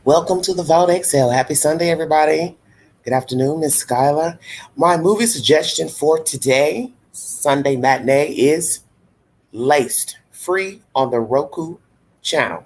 Welcome to the Vault Exhale. Happy Sunday, everybody. Good afternoon, Miss Skylar. My movie suggestion for today, Sunday matinee, is Laced, free on the Roku channel.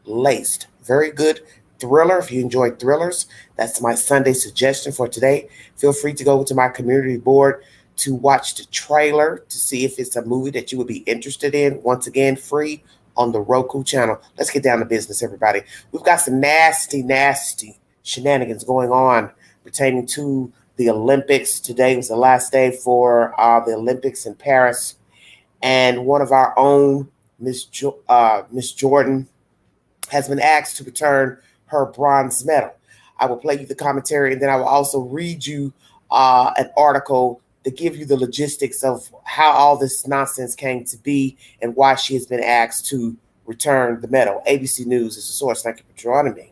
Laced, very good thriller. If you enjoy thrillers, that's my Sunday suggestion for today. Feel free to go to my community board to watch the trailer to see if it's a movie that you would be interested in. Once again, free on the Roku channel. Let's get down to business, everybody. We've got some nasty shenanigans going on pertaining to the Olympics. Today was the last day for the Olympics in Paris, and one of our own, Miss Jordan, has been asked to return her bronze medal. I will play you the commentary, and then I will also read you an article to give you the logistics of how all this nonsense came to be and why she has been asked to return the medal. ABC News is the source. Thank you for joining me.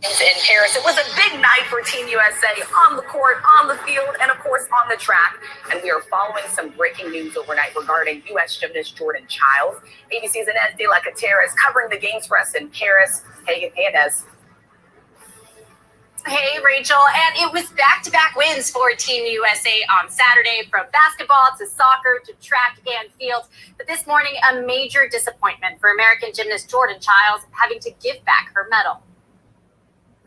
In Paris, it was a big night for Team USA on the court, on the field, and of course on the track. And we are following some breaking news overnight regarding U.S. gymnast Jordan Chiles. ABC's Inez de la Catera is covering the games for us in Paris. Hey, Inez. Hey, Rachel, and it was back-to-back wins for Team USA on Saturday, from basketball to soccer to track and field. But this morning, a major disappointment for American gymnast Jordan Chiles, having to give back her medal.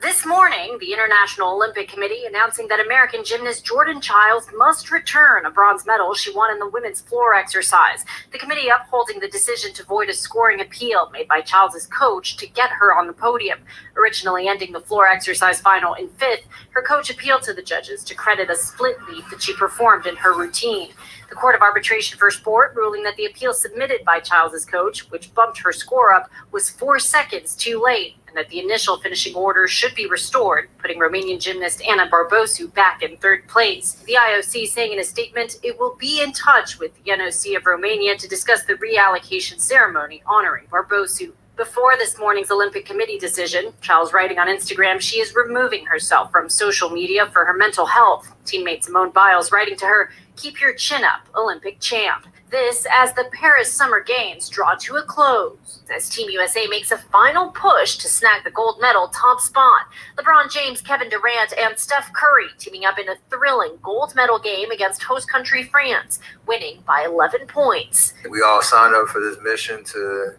This morning, the International Olympic Committee announcing that American gymnast Jordan Chiles must return a bronze medal she won in the women's floor exercise. The committee upholding the decision to void a scoring appeal made by Chiles' coach to get her on the podium. Originally ending the floor exercise final in fifth, her coach appealed to the judges to credit a split leap that she performed in her routine. The Court of Arbitration for Sport ruling that the appeal submitted by Chiles' coach, which bumped her score up, was 4 seconds too late, and that the initial finishing order should be restored, putting Romanian gymnast Ana Barbosu back in third place. The IOC saying in a statement it will be in touch with the NOC of Romania to discuss the reallocation ceremony honoring Barbosu. Before this morning's Olympic Committee decision, Chiles writing on Instagram she is removing herself from social media for her mental health. Teammate Simone Biles writing to her, "Keep your chin up, Olympic champ." This as the Paris Summer Games draw to a close, as Team USA makes a final push to snag the gold medal top spot. LeBron James, Kevin Durant, and Steph Curry teaming up in a thrilling gold medal game against host country France, winning by 11 points. We all signed up for this mission to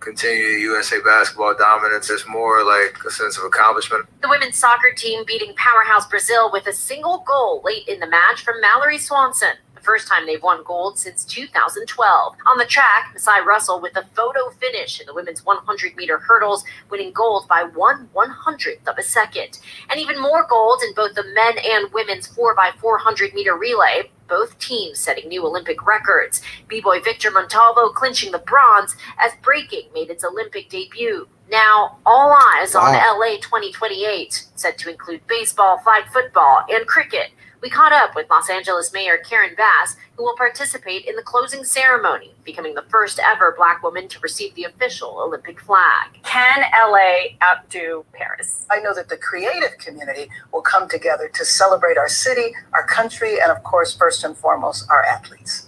continue USA basketball dominance. It's more like a sense of accomplishment. The women's soccer team beating powerhouse Brazil with a single goal late in the match from Mallory Swanson. The first time they've won gold since 2012. On the track, Masai Russell with a photo finish in the women's 100-meter hurdles, winning gold by 1/100th of a second. And even more gold in both the men and women's 4x400-meter relay, both teams setting new Olympic records. B-boy Victor Montalvo clinching the bronze as breaking made its Olympic debut. Now, all eyes on LA 2028, set to include baseball, flag football, and cricket. We caught up with Los Angeles Mayor Karen Bass, who will participate in the closing ceremony, becoming the first ever Black woman to receive the official Olympic flag. Can LA outdo Paris? I know that the creative community will come together to celebrate our city, our country, and of course, first and foremost, our athletes.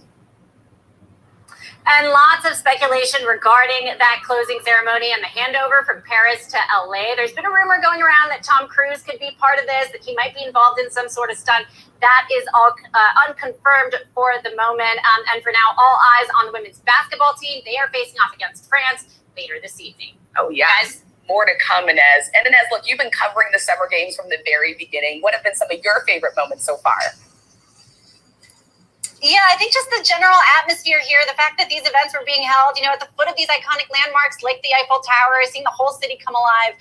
And lots of speculation regarding that closing ceremony and the handover from Paris to LA. There's been a rumor going around that Tom Cruise could be part of this, that he might be involved in some sort of stunt. That is all unconfirmed for the moment. And for now, all eyes on the women's basketball team. They are facing off against France later this evening. Oh, yeah. Guys, more to come, Inez. And Inez, look, you've been covering the Summer Games from the very beginning. What have been some of your favorite moments so far? Yeah, I think just the general atmosphere here, the fact that these events were being held, at the foot of these iconic landmarks like the Eiffel Tower, seeing the whole city come alive,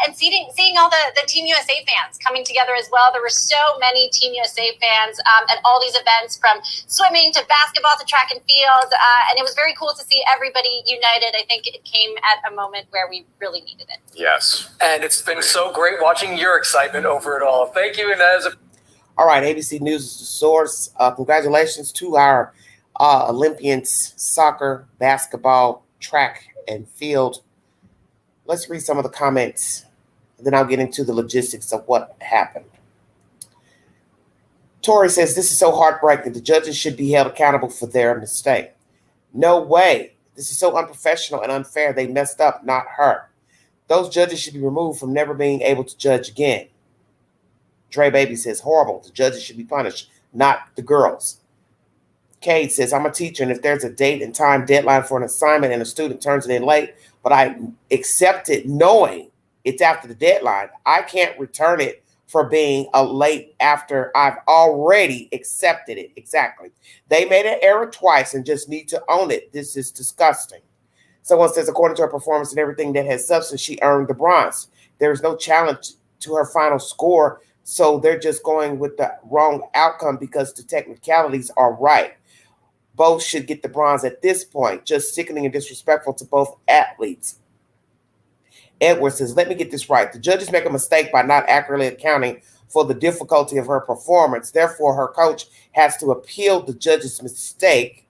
and seeing all the Team USA fans coming together as well. There were so many Team USA fans at all these events, from swimming to basketball to track and field, and it was very cool to see everybody united. I think it came at a moment where we really needed it. Yes. And it's been so great watching your excitement over it all. Thank you, Inez. All right, ABC News is the source. Congratulations to our Olympians, soccer, basketball, track, and field. Let's read some of the comments, and then I'll get into the logistics of what happened. Tori says, this is so heartbreaking. The judges should be held accountable for their mistake. No way. This is so unprofessional and unfair. They messed up, not her. Those judges should be removed from never being able to judge again. Dre Baby says, horrible. The judges should be punished, not the girls. Cade says, I'm a teacher, and if there's a date and time deadline for an assignment and a student turns it in late, but I accept it knowing it's after the deadline, I can't return it for being a late after I've already accepted it. Exactly. They made an error twice and just need to own it. This is disgusting. Someone says, according to her performance and everything that has substance, she earned the bronze. There is no challenge to her final score, so they're just going with the wrong outcome because the technicalities are right. Both should get the bronze at this point. Just sickening and disrespectful to both athletes. Edward says, let me get this right. The judges make a mistake by not accurately accounting for the difficulty of her performance. Therefore, her coach has to appeal the judge's mistake.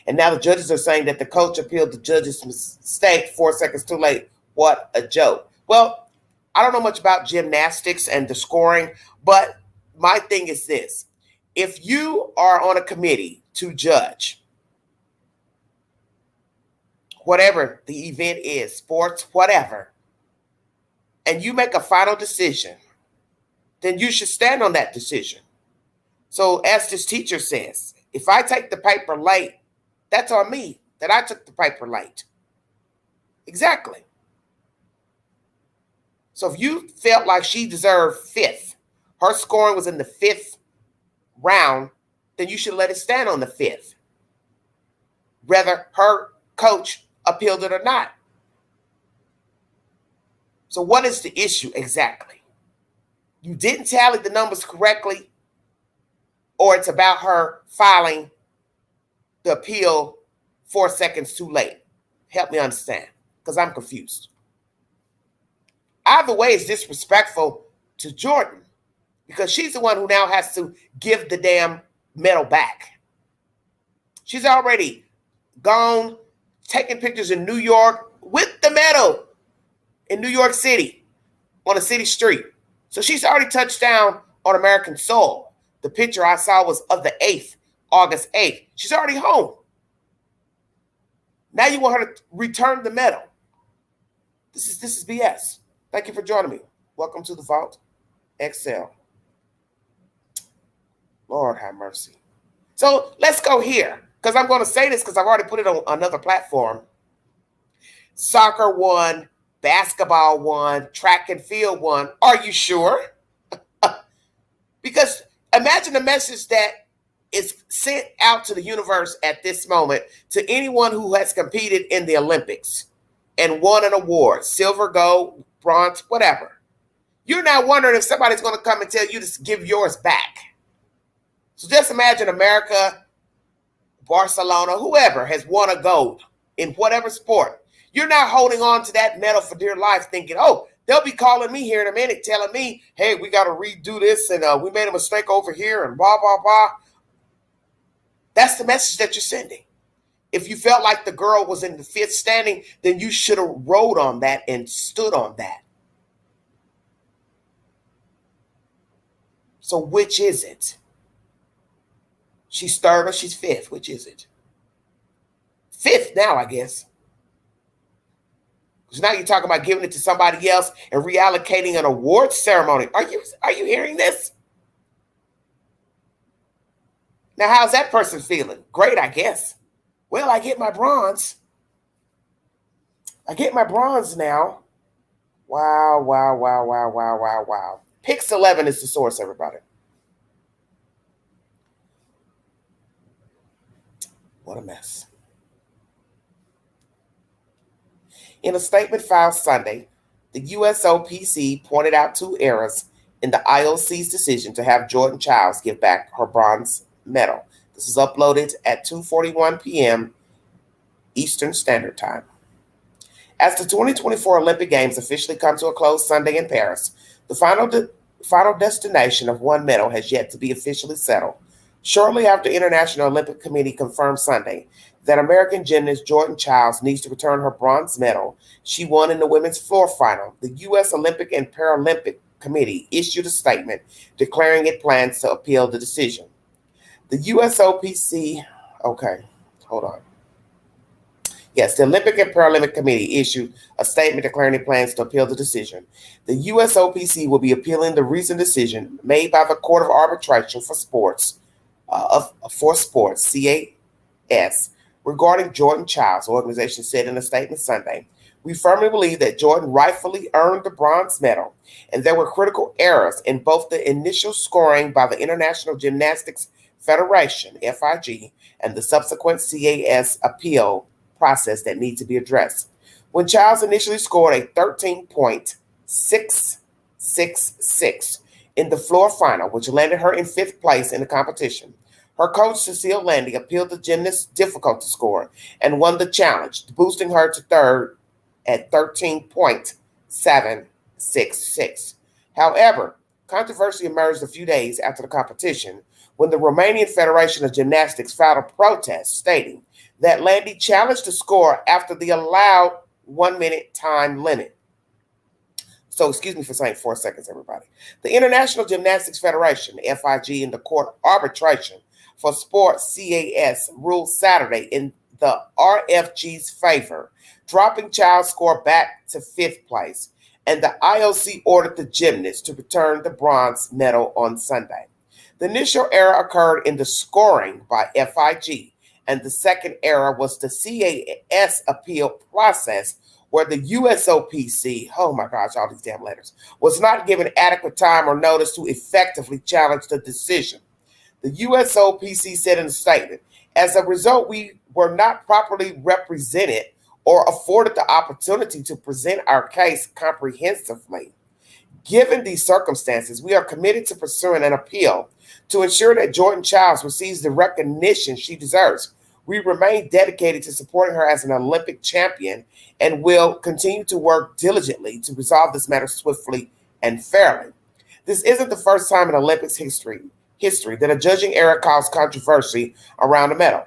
And now the judges are saying that the coach appealed the judge's mistake 4 seconds too late. What a joke. Well, I don't know much about gymnastics and the scoring, but my thing is this. If you are on a committee to judge whatever the event is, sports, whatever, and you make a final decision, then you should stand on that decision. So as this teacher says, if I take the paper late, that's on me that I took the paper late. Exactly. So if you felt like she deserved fifth, her scoring was in the fifth round, then you should let it stand on the fifth, whether her coach appealed it or not. So what is the issue exactly? You didn't tally the numbers correctly, or it's about her filing the appeal 4 seconds too late? Help me understand, because I'm confused. Either way is disrespectful to Jordan, because she's the one who now has to give the damn medal back. She's already gone, taking pictures in New York with the medal in New York City on a city street. So she's already touched down on American soil. The picture I saw was of the 8th, August 8th. She's already home. Now you want her to return the medal. This is BS. Thank you for joining me. Welcome to the Vault. Excel. Lord have mercy. So let's go here, because I'm going to say this because I've already put it on another platform. Soccer won, basketball won, track and field won. Are you sure? Because imagine the message that is sent out to the universe at this moment to anyone who has competed in the Olympics and won an award, silver, gold, bronze, whatever. You're now wondering if somebody's going to come and tell you to give yours back. So just imagine America, Barcelona, whoever has won a gold in whatever sport. You're not holding on to that medal for dear life thinking, oh, they'll be calling me here in a minute telling me, hey, we got to redo this and we made a mistake over here and blah, blah, blah. That's the message that you're sending. If you felt like the girl was in the fifth standing, then you should have rode on that and stood on that. So which is it? She's third or she's fifth? Which is it? Fifth now, I guess. Because now you're talking about giving it to somebody else and reallocating an awards ceremony. Are you hearing this? Now, how's that person feeling? Great, I guess. Well, I get my bronze. I get my bronze now. Wow, wow, wow, wow, wow, wow, wow. Pix 11 is the source, everybody. What a mess. In a statement filed Sunday, the USOPC pointed out two errors in the IOC's decision to have Jordan Chiles give back her bronze medal. This is uploaded at 2:41 p.m. Eastern Standard Time. As the 2024 Olympic Games officially come to a close Sunday in Paris, the final destination of one medal has yet to be officially settled. Shortly after International Olympic Committee confirmed Sunday that American gymnast Jordan Chiles needs to return her bronze medal she won in the women's floor final, the U.S. Olympic and Paralympic Committee issued a statement declaring it plans to appeal the decision. The USOPC, okay, hold on. Yes, the Olympic and Paralympic Committee issued a statement declaring it plans to appeal the decision. The USOPC will be appealing the recent decision made by the Court of Arbitration for Sports, CAS, regarding Jordan Chiles, the organization said in a statement Sunday. We firmly believe that Jordan rightfully earned the bronze medal, and there were critical errors in both the initial scoring by the International Gymnastics Federation, FIG, and the subsequent CAS appeal process that need to be addressed. When Chiles initially scored a 13.666 in the floor final, which landed her in 5th place in the competition, her coach, Cecile Landy, appealed the gymnast's difficult score and won the challenge, boosting her to 3rd at 13.766. However, controversy emerged a few days after the competition when the Romanian Federation of Gymnastics filed a protest stating that Landy challenged the score after the allowed 1-minute time limit. So, excuse me for saying 4 seconds, everybody. The International Gymnastics Federation, FIG, and the Court Arbitration for Sport, CAS, ruled Saturday in the RFG's favor, dropping Chiles' score back to 5th place, and the IOC ordered the gymnast to return the bronze medal on Sunday. The initial error occurred in the scoring by FIG, and the second error was the CAS appeal process, where the USOPC, oh my gosh, all these damn letters, was not given adequate time or notice to effectively challenge the decision. The USOPC said in a statement, as a result, we were not properly represented or afforded the opportunity to present our case comprehensively. Given these circumstances, we are committed to pursuing an appeal to ensure that Jordan Chiles receives the recognition she deserves. We remain dedicated to supporting her as an Olympic champion and will continue to work diligently to resolve this matter swiftly and fairly. This isn't the first time in Olympics history that a judging error caused controversy around a medal.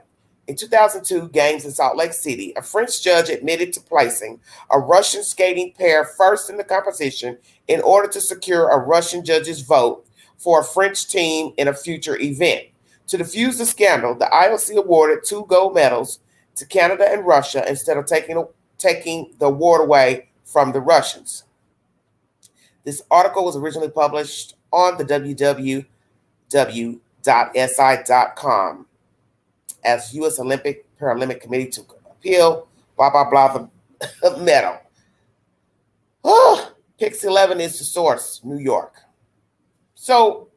In 2002 Games in Salt Lake City, a French judge admitted to placing a Russian skating pair first in the competition in order to secure a Russian judge's vote for a French team in a future event. To defuse the scandal, the IOC awarded 2 gold medals to Canada and Russia instead of taking the award away from the Russians. This article was originally published on the www.si.com as U.S. Olympic Paralympic Committee to appeal, blah, blah, blah, the medal. Pix 11 is the source, New York. So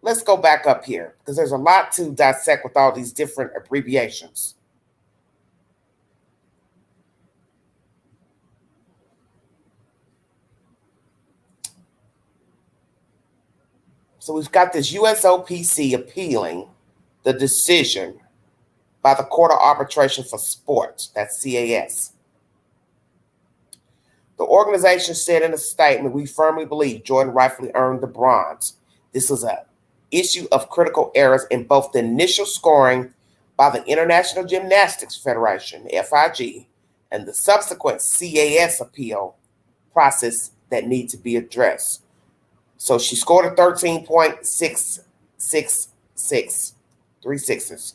let's go back up here because there's a lot to dissect with all these different abbreviations. So we've got this USOPC appealing the decision by the Court of Arbitration for Sport, that's CAS. The organization said in a statement, we firmly believe Jordan rightfully earned the bronze. This was an issue of critical errors in both the initial scoring by the International Gymnastics Federation, FIG, and the subsequent CAS appeal process that need to be addressed. So she scored a 13.666, 3 sixes,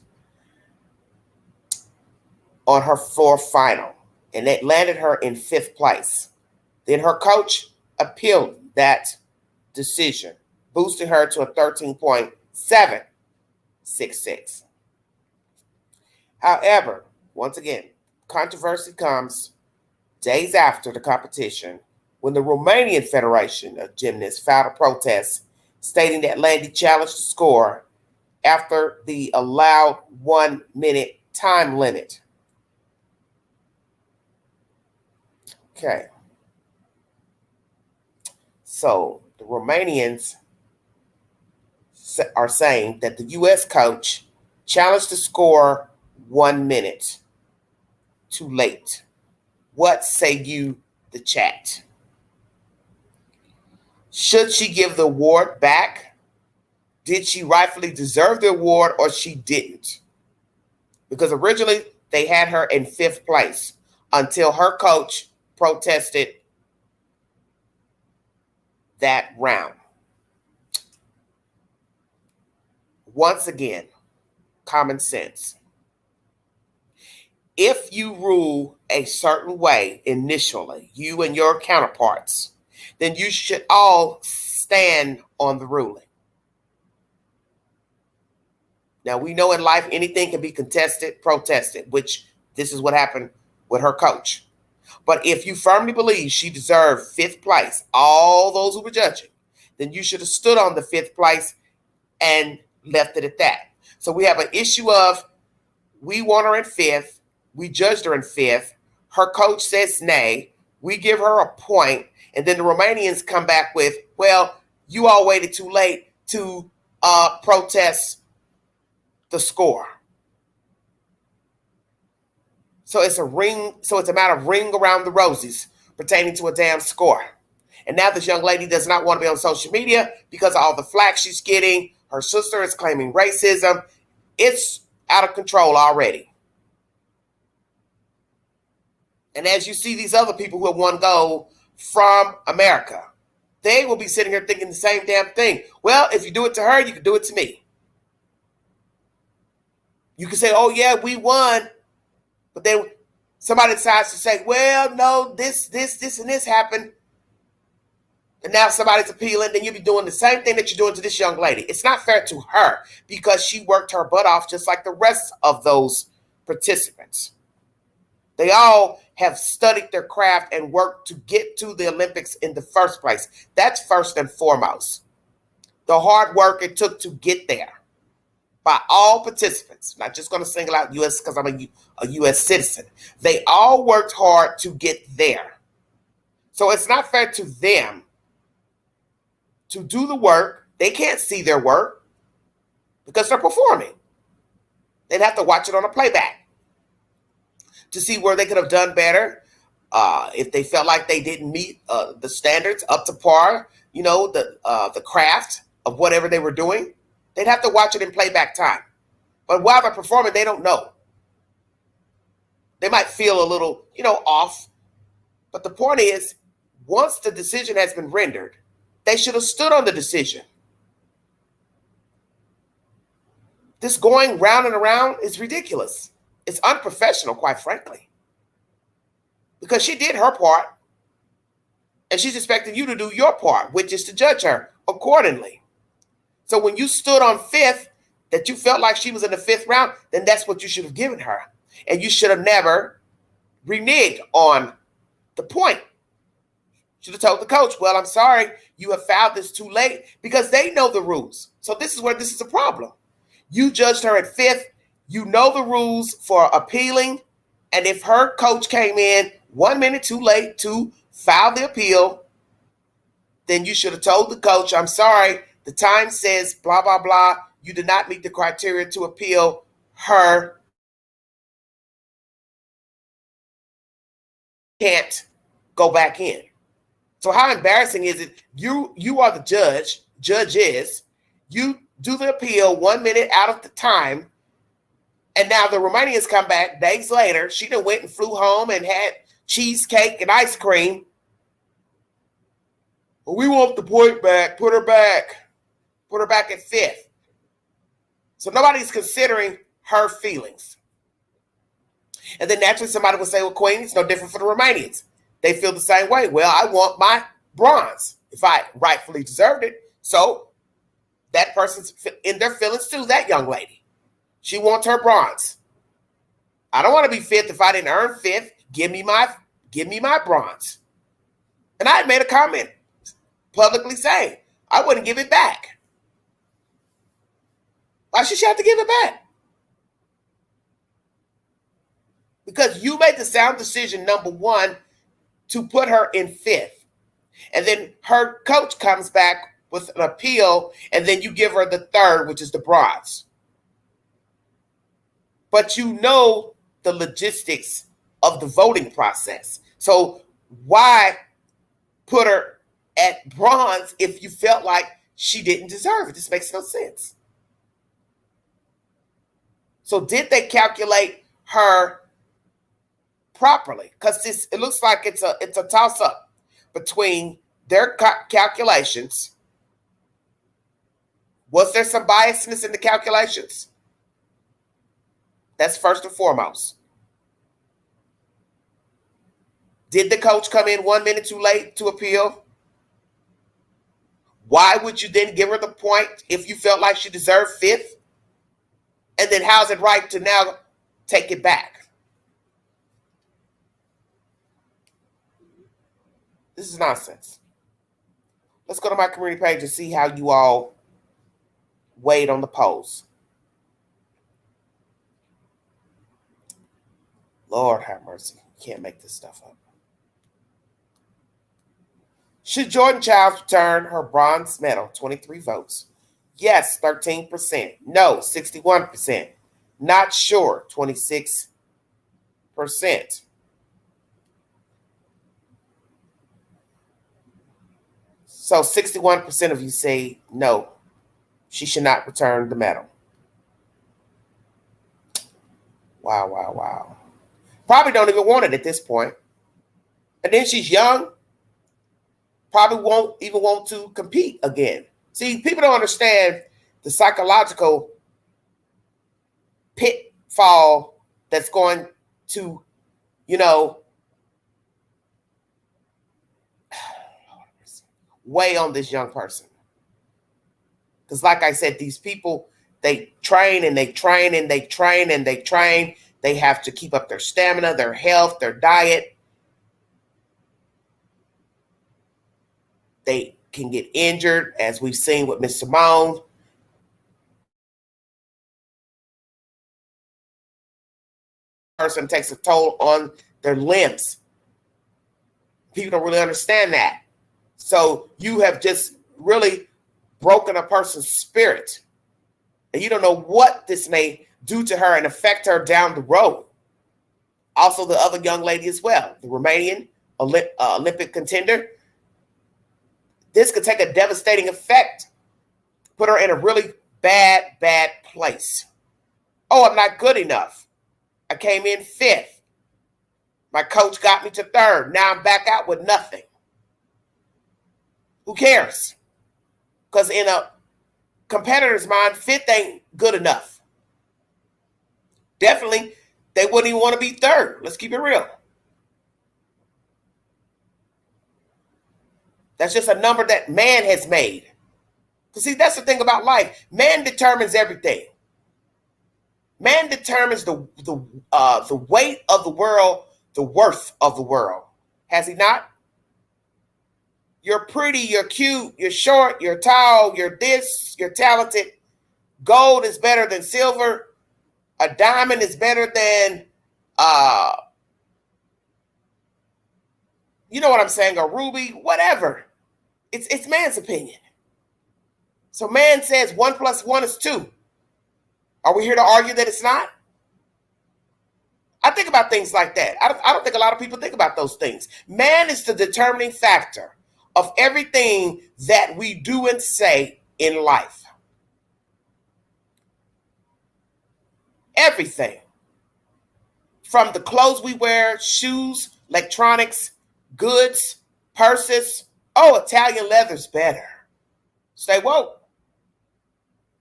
on her floor final, and that landed her in 5th place. Then her coach appealed that decision, boosting her to a 13.766. However, once again, controversy comes days after the competition when the Romanian Federation of Gymnasts filed a protest stating that Landy challenged the score after the allowed 1-minute time limit. Okay. So the Romanians are saying that the U.S. coach challenged the score 1 minute too late. What say you, the chat? Should she give the award back? Did she rightfully deserve the award or she didn't? Because originally they had her in 5th place until her coach protested that round. Once again, common sense. If you rule a certain way initially, you and your counterparts, then you should all stand on the ruling. Now, we know in life anything can be contested, protested, which this is what happened with her coach. But if you firmly believe she deserved 5th place, all those who were judging, then you should have stood on the 5th place and left it at that. So we have an issue of we want her in 5th. We judged her in 5th. Her coach says nay. We give her a point. And then the Romanians come back with, well, you all waited too late to protest the score. So it's a matter of ring around the roses pertaining to a damn score. And now this young lady does not want to be on social media because of all the flack she's getting. Her sister is claiming racism. It's out of control already. And as you see these other people who have won gold from America, they will be sitting here thinking the same damn thing. Well, if you do it to her, you can do it to me. You can say, oh, yeah, we won. But then somebody decides to say, well, no, this, and this happened. And now somebody's appealing. Then you'll be doing the same thing that you're doing to this young lady. It's not fair to her because she worked her butt off just like the rest of those participants. They all have studied their craft and worked to get to the Olympics in the first place. That's first and foremost. The hard work it took to get there by all participants. Not just going to single out U.S. because I'm a U.S. citizen. They all worked hard to get there. So it's not fair to them to do the work. They can't see their work because they're performing. They'd have to watch it on a playback to see where they could have done better. If they felt like they didn't meet the standards up to par, the craft of whatever they were doing, they'd have to watch it in playback time. But while they're performing, they don't know. They might feel a little, off. But the point is, once the decision has been rendered, they should have stood on the decision. This going round and around is ridiculous. It's unprofessional, quite frankly. Because she did her part, and she's expecting you to do your part, which is to judge her accordingly. So when you stood on 5th, that you felt like she was in the 5th round, then that's what you should have given her. And you should have never reneged on the point. Should have told the coach, well, I'm sorry, you have filed this too late, because they know the rules. So this is where this is a problem. You judged her at 5th. You know the rules for appealing. And if her coach came in 1 minute too late to file the appeal, then you should have told the coach, I'm sorry, the time says blah, blah, blah. You did not meet the criteria to appeal her. Can't go back in. So how embarrassing is it? You are the judge is, you do the appeal 1 minute out of the time, and now the Romanians come back days later. She done went and flew home and had cheesecake and ice cream. Well, we want the point back. Put her back at 5th. So nobody's considering her feelings. And then naturally somebody would say, well, Queen, it's no different for the Romanians. They feel the same way. Well, I want my bronze if I rightfully deserved it. So that person's in their feelings too, that young lady. She wants her bronze. I don't want to be 5th if I didn't earn 5th. Give me my bronze. And I had made a comment publicly saying I wouldn't give it back. Why should she have to give it back? Because you made the sound decision, number one, to put her in 5th. And then her coach comes back with an appeal, and then you give her the 3rd, which is the bronze. But you know the logistics of the voting process. So why put her at bronze if you felt like she didn't deserve it? This makes no sense. So did they calculate her properly? Because it looks like it's a toss-up between their calculations. Was there some biasness in the calculations? That's first and foremost. Did the coach come in 1 minute too late to appeal? Why would you then give her the point if you felt like she deserved fifth? And then how's it right to now take it back? This is nonsense. Let's go to my community page and see how you all weighed on the polls. Lord have mercy. You can't make this stuff up. Should Jordan Chiles return her bronze medal? 23 votes. Yes, 13%. No, 61%. Not sure, 26%. So 61% of you say no, she should not return the medal. Wow, wow, wow. Probably don't even want it at this point. And then she's young. Probably won't even want to compete again. See, people don't understand the psychological pitfall that's going to, weigh on this young person. Because like I said, these people, they train and they train and they train and they train. They have to keep up their stamina, their health, their diet. They can get injured, as we've seen with Miss Simone. Person takes a toll on their limbs. People don't really understand that. So you have just really broken a person's spirit. And you don't know what this may do to her and affect her down the road. Also, the other young lady as well, the Romanian Olympic contender. This could take a devastating effect, put her in a really bad place. Oh, I'm not good enough. I came in fifth. My coach got me to third. Now I'm back out with nothing. Who cares? Because in a competitor's mind, fifth ain't good enough. Definitely, they wouldn't even want to be third. Let's keep it real. That's just a number that man has made. Because see, that's the thing about life. Man determines everything. Man determines the weight of the world, the worth of the world. Has he not? You're pretty, you're cute, you're short, you're tall, you're this, you're talented. Gold is better than silver. A diamond is better than, you know what I'm saying, a ruby, whatever. It's man's opinion. So man says 1 + 1 is 2. Are we here to argue that it's not? I think about things like that. I don't think a lot of people think about those things. Man is the determining factor of everything that we do and say in life. Everything. From the clothes we wear, shoes, electronics, goods, purses. Oh, Italian leather's better. Stay woke.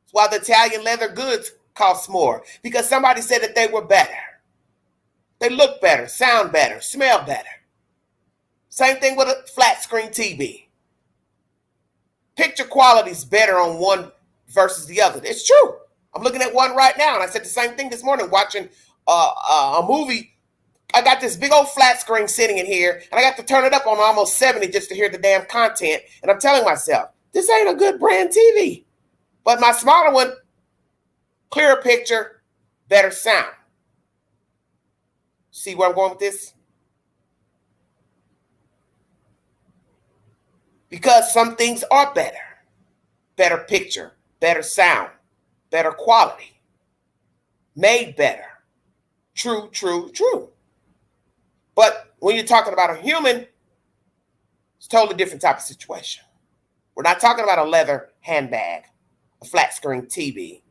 That's why the Italian leather goods cost more. Because somebody said that they were better. They look better, sound better, smell better. Same thing with a flat screen TV. Picture quality is better on one versus the other. It's true. I'm looking at one right now, and I said the same thing this morning watching a movie. I got this big old flat screen sitting in here, and I got to turn it up on almost 70 just to hear the damn content. And I'm telling myself, this ain't a good brand TV. But my smaller one, clearer picture, better sound. See where I'm going with this? Because some things are better. Better picture, better sound, better quality. Made better. True, true, true. But when you're talking about a human, it's a totally different type of situation. We're not talking about a leather handbag, a flat screen TV,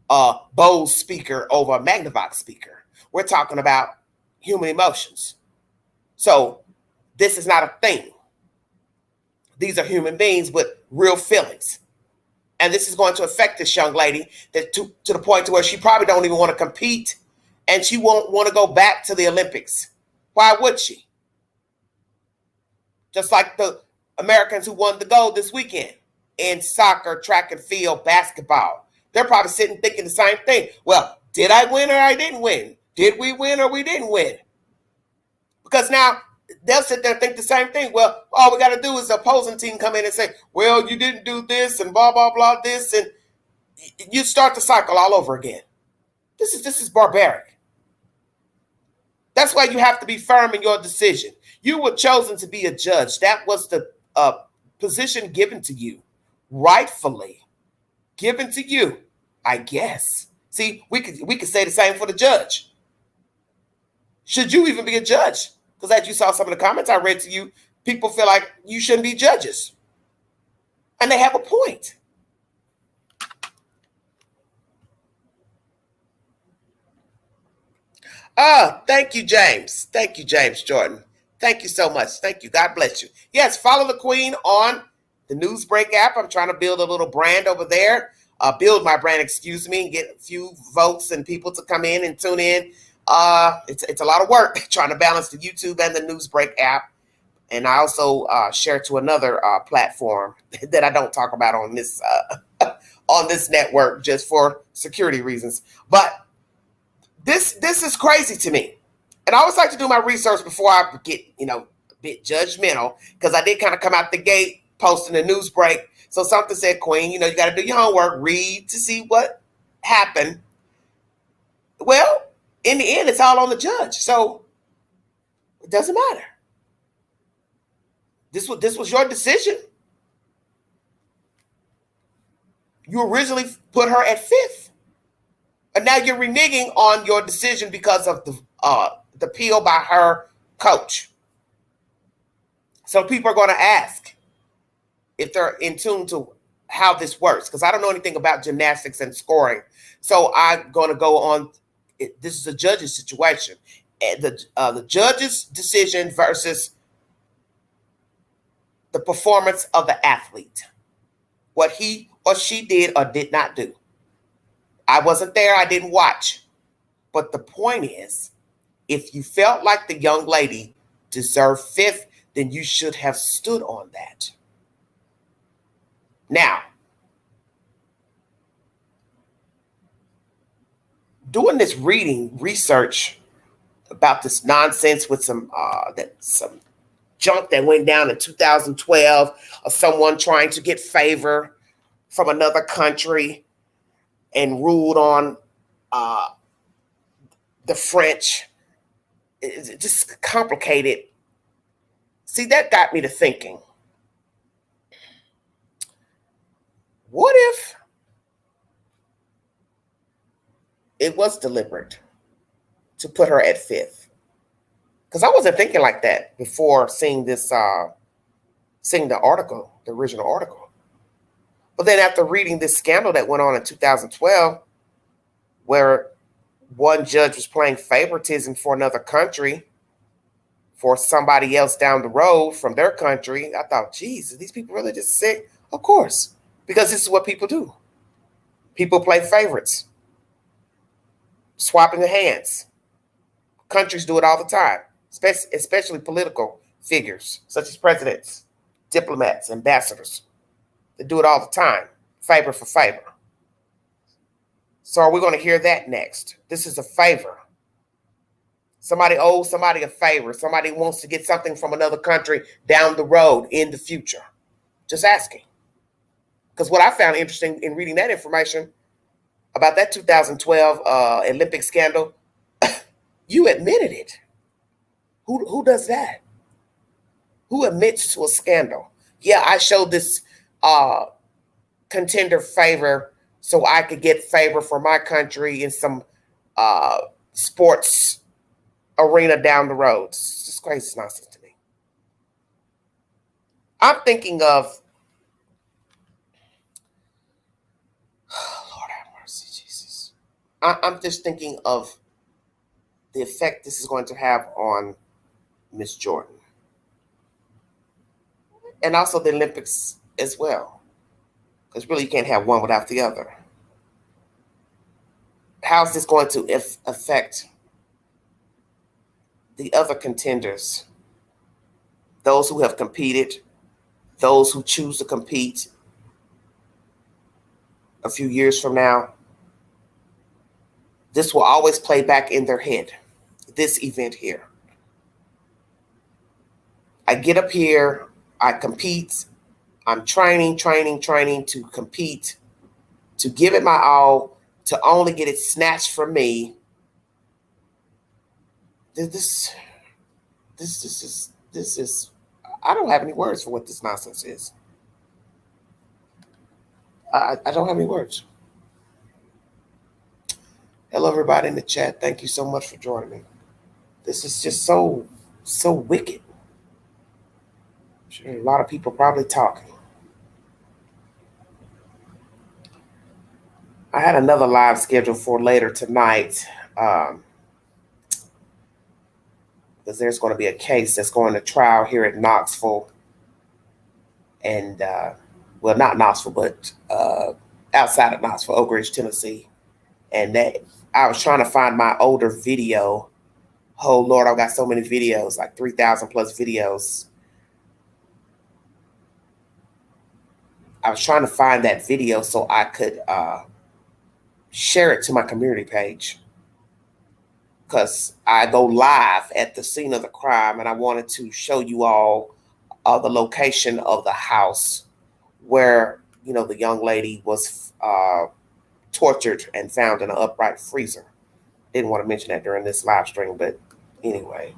a Bose speaker over a Magnavox speaker. We're talking about human emotions. So this is not a thing. these are human beings with real feelings. And this is going to affect this young lady that to the point to where she probably don't even want to compete, and she won't want to go back to the Olympics. Why would she? Just like the Americans who won the gold this weekend in soccer, track and field, basketball. They're probably sitting thinking the same thing. Well, did I win or I didn't win? Did we win or we didn't win? Because now they'll sit there and think the same thing. Well, all we got to do is the opposing team come in and say, well, you didn't do this and blah, blah, blah, this. And you start the cycle all over again. This is barbaric. That's why you have to be firm in your decision. You were chosen to be a judge. That was the position given to you, rightfully given to you, I guess. See, we could say the same for the judge. Should you even be a judge? Because as you saw some of the comments I read to you, people feel like you shouldn't be judges. And they have a point. Thank you, James. Thank you, James Jordan. Thank you so much. Thank you. God bless you. Yes, follow the Queen on the Newsbreak app. I'm trying to build a little brand over there. Build my brand, excuse me, and get a few votes and people to come in and tune in. It's a lot of work trying to balance the YouTube and the Newsbreak app. And I also share to another platform that I don't talk about on this on this network just for security reasons. But this is crazy to me. And I always like to do my research before I get, a bit judgmental, because I did kind of come out the gate posting a news break. So something said, Queen, you got to do your homework, read to see what happened. Well, in the end, it's all on the judge. So it doesn't matter. This was your decision. You originally put her at 5th. And now you're reneging on your decision because of the appeal by her coach. So people are going to ask if they're in tune to how this works, because I don't know anything about gymnastics and scoring. So I'm going to go on. This is a judge's situation. The judge's decision versus the performance of the athlete. What he or she did or did not do. I wasn't there. I didn't watch. But the point is, if you felt like the young lady deserved 5th, then you should have stood on that. Now, doing this research about this nonsense with some junk that went down in 2012 of someone trying to get favor from another country and ruled on the French. It's just complicated. See, that got me to thinking, what if it was deliberate to put her at 5th? Because I wasn't thinking like that before seeing this, seeing the article, the original article. But then after reading this scandal that went on in 2012, where one judge was playing favoritism for another country, for somebody else down the road from their country, I thought, geez, are these people really just sick? Of course, because this is what people do. People play favorites, swapping the hands. Countries do it all the time, especially political figures such as presidents, diplomats, ambassadors. They do it all the time, favor for favor. So are we going to hear that next? This is a favor. Somebody owes somebody a favor. Somebody wants to get something from another country down the road in the future. Just asking. Because what I found interesting in reading that information about that 2012 Olympic scandal, you admitted it. Who does that? Who admits to a scandal? Yeah, I showed this contender favor so I could get favor for my country in some sports arena down the road. It's just crazy nonsense to me. I'm thinking of, Lord have mercy, Jesus. I'm just thinking of the effect this is going to have on Miss Jordan. and also the Olympics as well, because really you can't have one without the other. How's this going to affect the other contenders, those who have competed, those who choose to compete a few years from now? This will always play back in their head, this event here. I get up here, I compete, I'm training to compete, to give it my all, to only get it snatched from me. This is, I don't have any words for what this nonsense is. I don't have any words. Hello, everybody in the chat. Thank you so much for joining me. This is just so wicked. I'm sure a lot of people probably talking. I had another live scheduled for later tonight, because there's going to be a case that's going to trial here at Knoxville, and well, not Knoxville, but outside of Knoxville, Oak Ridge, Tennessee. And that I was trying to find my older video. Oh Lord, I've got so many videos, like 3,000 plus videos. I was trying to find that video so I could share it to my community page, because I go live at the scene of the crime, and I wanted to show you all the location of the house where, you know, the young lady was tortured and found in an upright freezer. Didn't want to mention that during this live stream, but anyway,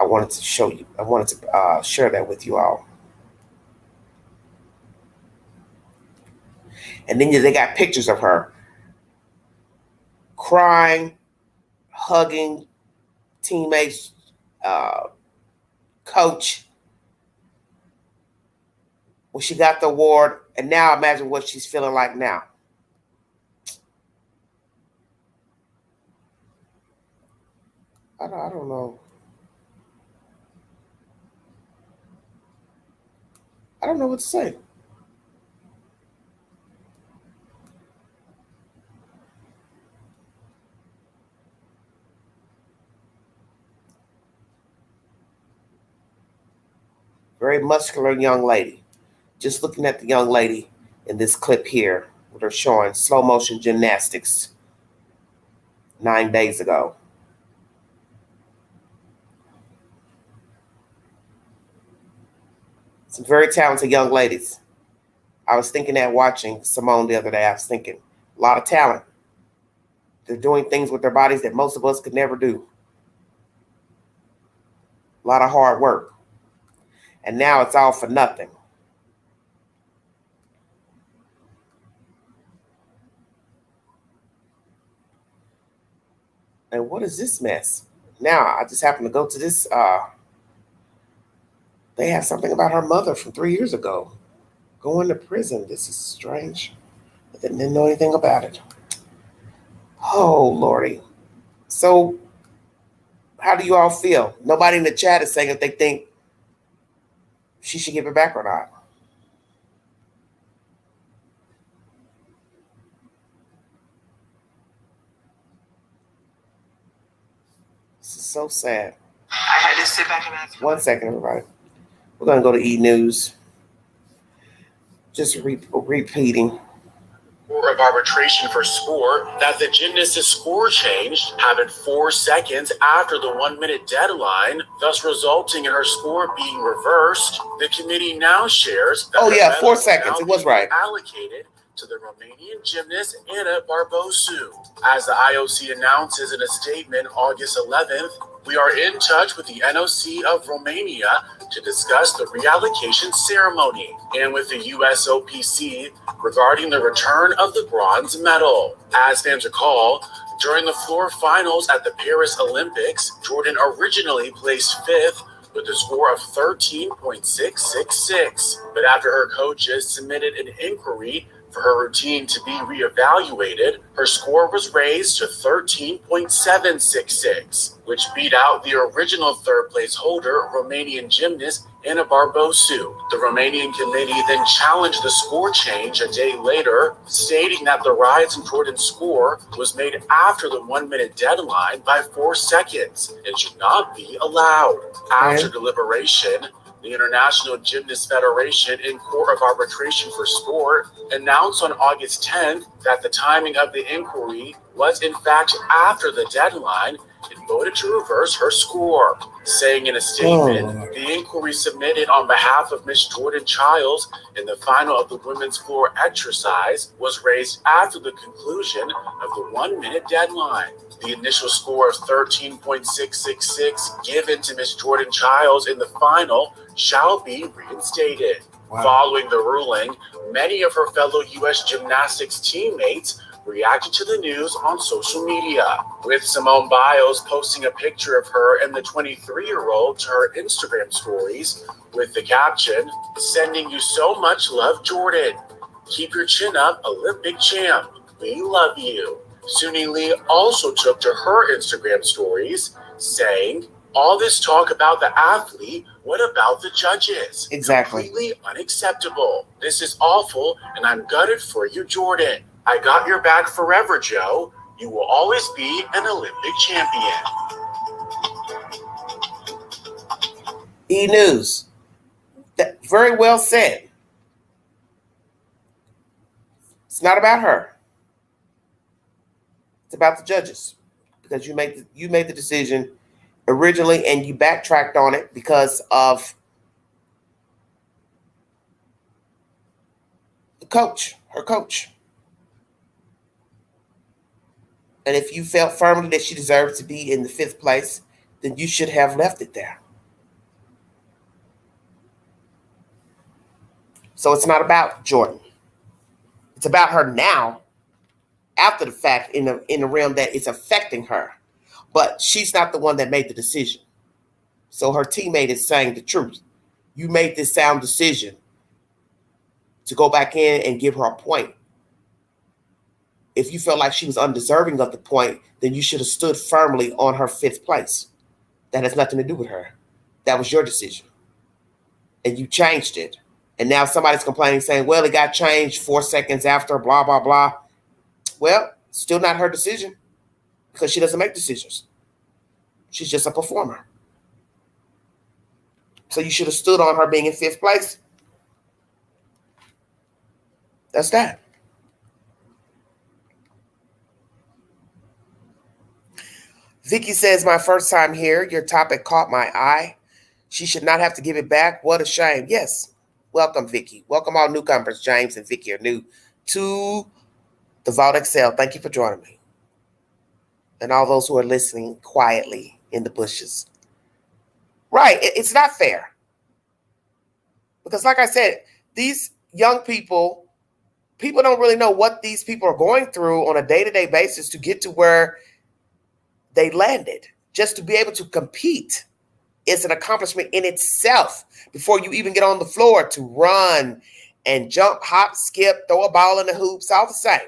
I wanted to show you, I wanted to share that with you all. And then they got pictures of her crying, hugging teammates, coach, when she got the award. And now imagine what she's feeling like now. I don't know. I don't know what to say. Very muscular young lady. Just looking at the young lady in this clip here, where they're showing slow motion gymnastics 9 days ago. Some very talented young ladies. I was thinking that watching Simone the other day. I was thinking, a lot of talent. They're doing things with their bodies that most of us could never do. A lot of hard work. And now it's all for nothing. And what is this mess? Now, I just happened to go to this. They have something about her mother from 3 years ago going to prison. This is strange. I didn't know anything about it. Oh, Lordy. So how do you all feel? Nobody in the chat is saying if they think she should give it back or not. This is so sad. I had to sit back and ask. 1 second, everybody. We're going to go to E! News. Just repeating. Of arbitration for score that the gymnast's score changed happened 4 seconds after the 1 minute deadline, thus resulting in her score being reversed. The committee now shares that 4 seconds. It was right. Allocated to the Romanian gymnast Anna Barbosu. As the IOC announces in a statement August 11th, we are in touch with the NOC of Romania to discuss the reallocation ceremony and with the USOPC regarding the return of the bronze medal. As fans recall, during the floor finals at the Paris Olympics, Jordan originally placed 5th with a score of 13.666. But after her coaches submitted an inquiry For her routine to be reevaluated, her score was raised to 13.766, which beat out the original third place holder, Romanian gymnast Ana Barbosu. The Romanian committee then challenged the score change a day later, stating that the rise in Jordan's score was made after the 1 minute deadline by 4 seconds and should not be allowed. After deliberation, the International Gymnast Federation in Court of Arbitration for Sport announced on August 10th that the timing of the inquiry was in fact after the deadline and voted to reverse her score, saying in a statement, the inquiry submitted on behalf of Miss Jordan Chiles in the final of the women's floor exercise was raised after the conclusion of the 1 minute deadline. The initial score of 13.666 given to Miss Jordan Chiles in the final shall be reinstated. Wow. Following the ruling, many of her fellow U.S. gymnastics teammates reacted to the news on social media, with Simone Biles posting a picture of her and the 23-year-old to her Instagram stories with the caption, "Sending you so much love, Jordan. Keep your chin up, Olympic champ. We love you." Suni Lee also took to her Instagram stories, saying, "All this talk about the athlete, what about the judges? Exactly. Completely unacceptable. This is awful, and I'm gutted for you, Jordan. I got your back forever, Joe. You will always be an Olympic champion." E-News. That, very well said. It's not about her. It's about the judges, because you made the decision originally and you backtracked on it because of the coach, her coach. And if you felt firmly that she deserved to be in the 5th place, then you should have left it there. So it's not about Jordan. It's about her now, after the fact, in the realm that it's affecting her. But she's not the one that made the decision. So her teammate is saying the truth. You made this sound decision to go back in and give her a point. If you felt like she was undeserving of the point, then you should have stood firmly on her 5th place. That has nothing to do with her. That was your decision. And you changed it. And now somebody's complaining, saying, well, it got changed 4 seconds after, blah, blah, blah. Well, still not her decision, because she doesn't make decisions. She's just a performer. So you should have stood on her being in 5th place. That's that. Vicky says, my first time here. Your topic caught my eye. She should not have to give it back. What a shame. Yes. Welcome, Vicky. Welcome all newcomers. James and Vicky are new to the Vault Excel. Thank you for joining me. And all those who are listening quietly in the bushes. Right. It's not fair. Because like I said, these young people don't really know what these people are going through on a day-to-day basis to get to where they landed. Just to be able to compete is an accomplishment in itself before you even get on the floor to run and jump, hop, skip, throw a ball in the hoops, all the same.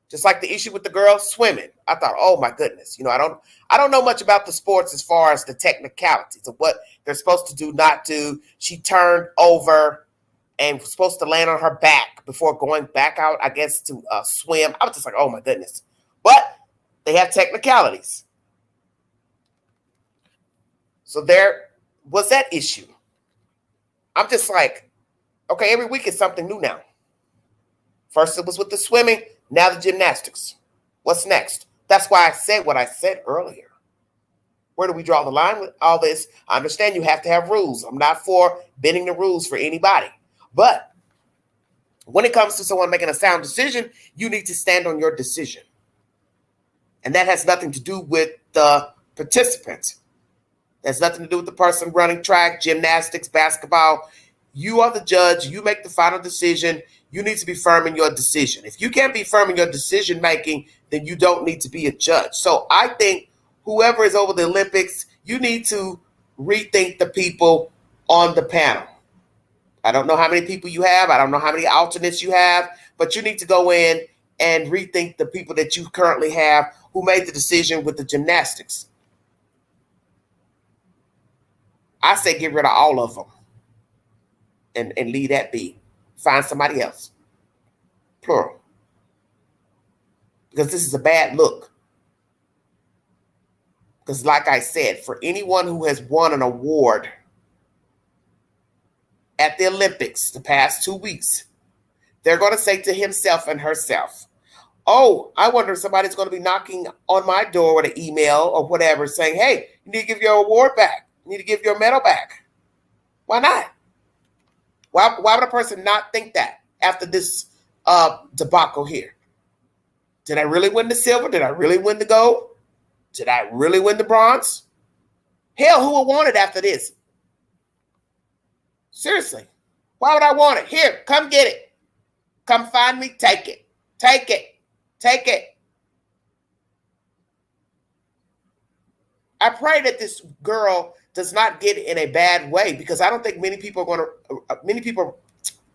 Just like the issue with the girls swimming. I thought, oh my goodness, I don't know much about the sports as far as the technicalities of what they're supposed to do, not do. She turned over and was supposed to land on her back before going back out, I guess, to swim. I was just like, oh my goodness. But they have technicalities. So there was that issue. I'm just like, okay, every week is something new now. First it was with the swimming, now the gymnastics. What's next? That's why I said what I said earlier. Where do we draw the line with all this? I understand you have to have rules. I'm not for bending the rules for anybody. But when it comes to someone making a sound decision, you need to stand on your decision. And that has nothing to do with the participants. That's nothing to do with the person running track, gymnastics, basketball. You are the judge. You make the final decision. You need to be firm in your decision. If you can't be firm in your decision making, then you don't need to be a judge. So I think whoever is over the Olympics, you need to rethink the people on the panel. I don't know how many people you have. I don't know how many alternates you have, but you need to go in and rethink the people that you currently have who made the decision with the gymnastics. I say get rid of all of them and leave that be. Find somebody else. Plural. Because this is a bad look. Because like I said, for anyone who has won an award at the Olympics the past 2 weeks, they're going to say to himself and herself, oh, I wonder if somebody's going to be knocking on my door with an email or whatever saying, hey, you need to give your award back. You need to give your medal back. Why not? Why would a person not think that after this debacle here? Did I really win the silver? Did I really win the gold? Did I really win the bronze? Hell, who would want it after this? Seriously. Why would I want it? Here, come get it. Come find me. Take it. Take it. Take it. I pray that this girl does not get it in a bad way, because I don't think many people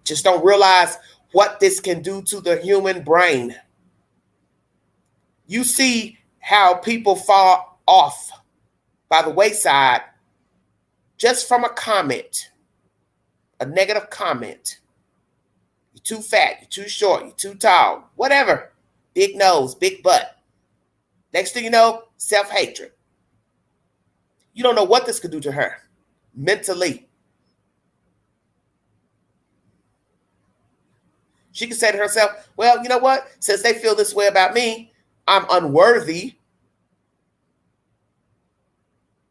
just don't realize what this can do to the human brain. You see how people fall off by the wayside just from a comment, a negative comment. You're too fat, you're too short, you're too tall, whatever. Big nose, big butt. Next thing you know, self-hatred. You don't know what this could do to her mentally. She could say to herself, well, you know what? Since they feel this way about me, I'm unworthy.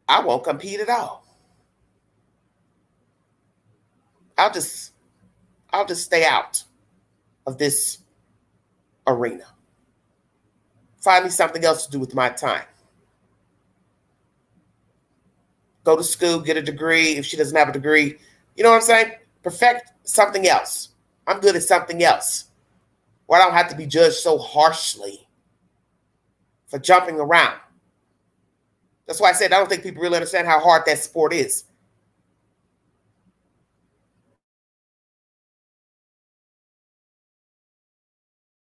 I won't compete at all. I'll just stay out of this arena. Find me something else to do with my time. Go to school, get a degree. If she doesn't have a degree, you know what I'm saying? Perfect something else. I'm good at something else, where I don't have to be judged so harshly for jumping around. That's why I said I don't think people really understand how hard that sport is.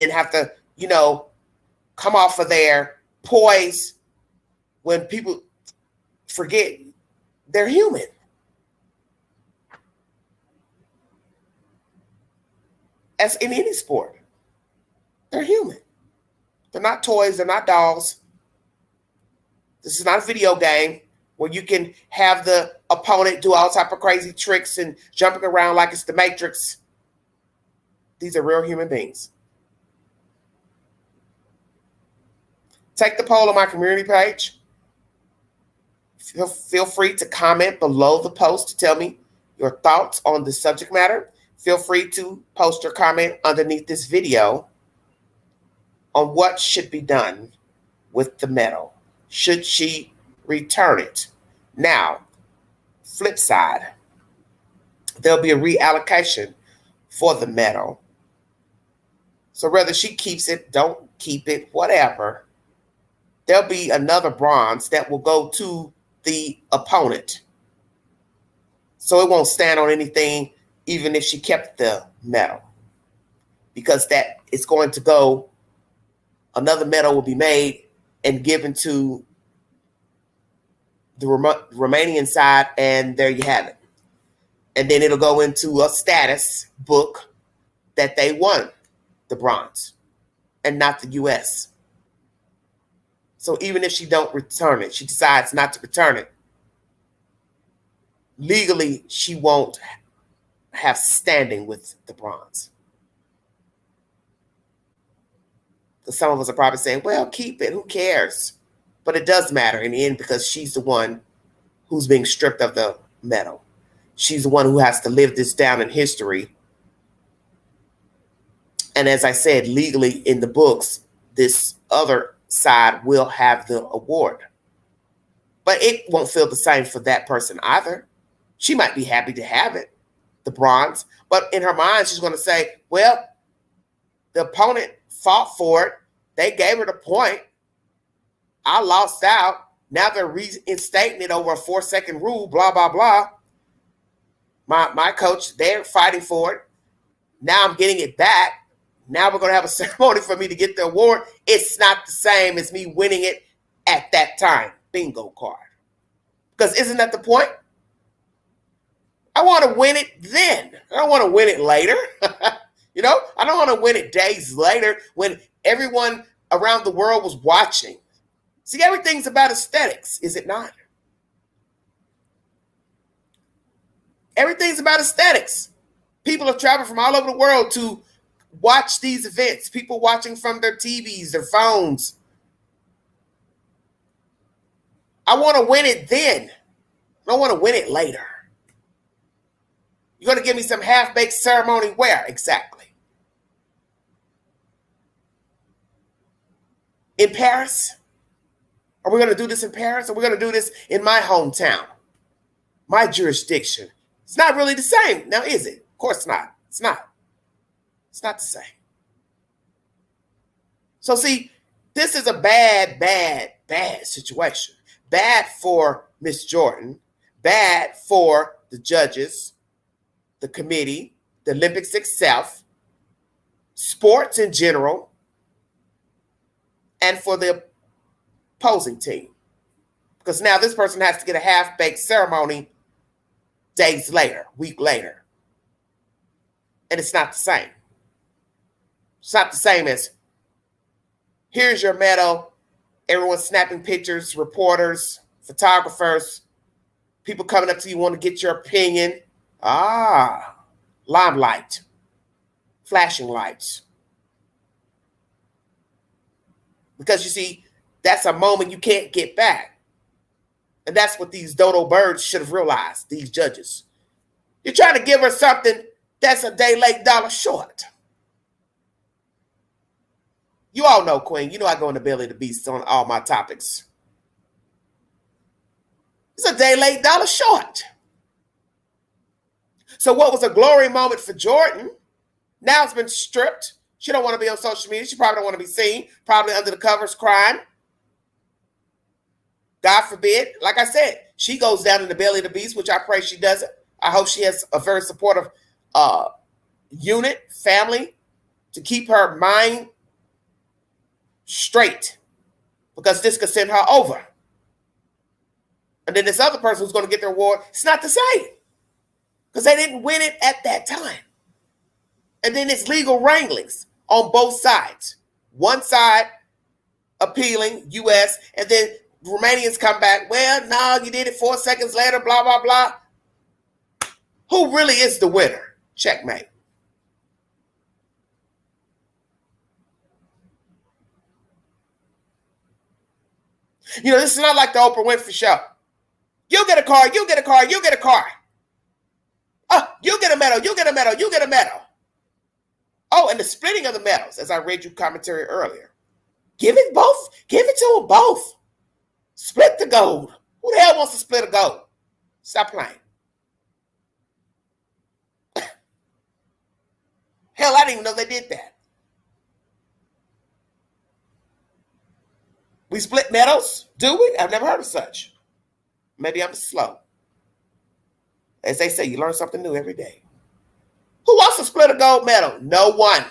And have to, come off of their poise when people forget they're human. As in any sport, they're human. They're not toys. They're not dolls. This is not a video game where you can have the opponent do all type of crazy tricks and jumping around like it's the Matrix. These are real human beings. Take the poll on my community page. Feel free to comment below the post to tell me your thoughts on the subject matter. Feel free to post your comment underneath this video on what should be done with the medal. Should she return it? Now, flip side, there'll be a reallocation for the medal. So whether she keeps it, don't keep it, whatever, there'll be another bronze that will go to the opponent. So it won't stand on anything even if she kept the medal, because that is going to go, another medal will be made and given to the Romanian side, and there you have it. And then it'll go into a status book that they won the bronze and not the U.S. So even if she don't return it, she decides not to return it, legally she won't have standing with the bronze. Because some of us are probably saying, well, keep it, who cares? But it does matter in the end, because she's the one who's being stripped of the medal. She's the one who has to live this down in history. And as I said, legally in the books, this other side will have the award. But it won't feel the same for that person either. She might be happy to have it, the bronze, but in her mind, she's going to say, well, the opponent fought for it. They gave her the point. I lost out. Now they're reinstating it over a 4-second rule, blah, blah, blah. My coach, they're fighting for it. Now I'm getting it back. Now we're going to have a ceremony for me to get the award. It's not the same as me winning it at that time. Bingo card. Because isn't that the point? I want to win it then. I don't want to win it later. You know, I don't want to win it days later when everyone around the world was watching. See, everything's about aesthetics, is it not? Everything's about aesthetics. People have traveled from all over the world to watch these events. People watching from their TVs, their phones. I want to win it then. I don't want to win it later. You're going to give me some half-baked ceremony where? Exactly. In Paris? Are we going to do this in Paris? Or are we going to do this in my hometown? My jurisdiction? It's not really the same. Now, is it? Of course not. It's not. It's not the same. So, see, this is a bad, bad, bad situation. Bad for Miss Jordan. Bad for the judges, the committee, the Olympics itself, sports in general, and for the opposing team. Because now this person has to get a half-baked ceremony days later, week later. And it's not the same. It's not the same as, here's your medal, everyone's snapping pictures, reporters, photographers, people coming up to you want to get your opinion. Limelight, flashing lights. Because you see, that's a moment you can't get back. And that's what these dodo birds should have realized, these judges. You're trying to give her something that's a day late, dollar short. You all know, Queen. You know I go in the belly of the beast on all my topics. It's a day late, dollar short. So what was a glory moment for Jordan, now it's been stripped. She don't want to be on social media. She probably don't want to be seen. Probably under the covers crying. God forbid. Like I said, she goes down in the belly of the beast, which I pray she doesn't. I hope she has a very supportive unit, family, to keep her mind straight, because this could send her over. And then this other person who's going to get their award, it's not the same, because they didn't win it at that time. And then it's legal wranglings on both sides. One side appealing, U.S., and then Romanians come back, well, no, you did it 4 seconds later, blah, blah, blah. Who really is the winner? Checkmate. You know, this is not like the Oprah Winfrey show. You get a car, you get a car, you get a car. Oh, you get a medal, you get a medal, you get a medal. Oh, and the splitting of the medals, as I read your commentary earlier. Give it both. Give it to them both. Split the gold. Who the hell wants to split a gold? Stop playing. Hell, I didn't even know they did that. We split medals? Do we? I've never heard of such. Maybe I'm slow. As they say, you learn something new every day. Who wants to split a gold medal? No one.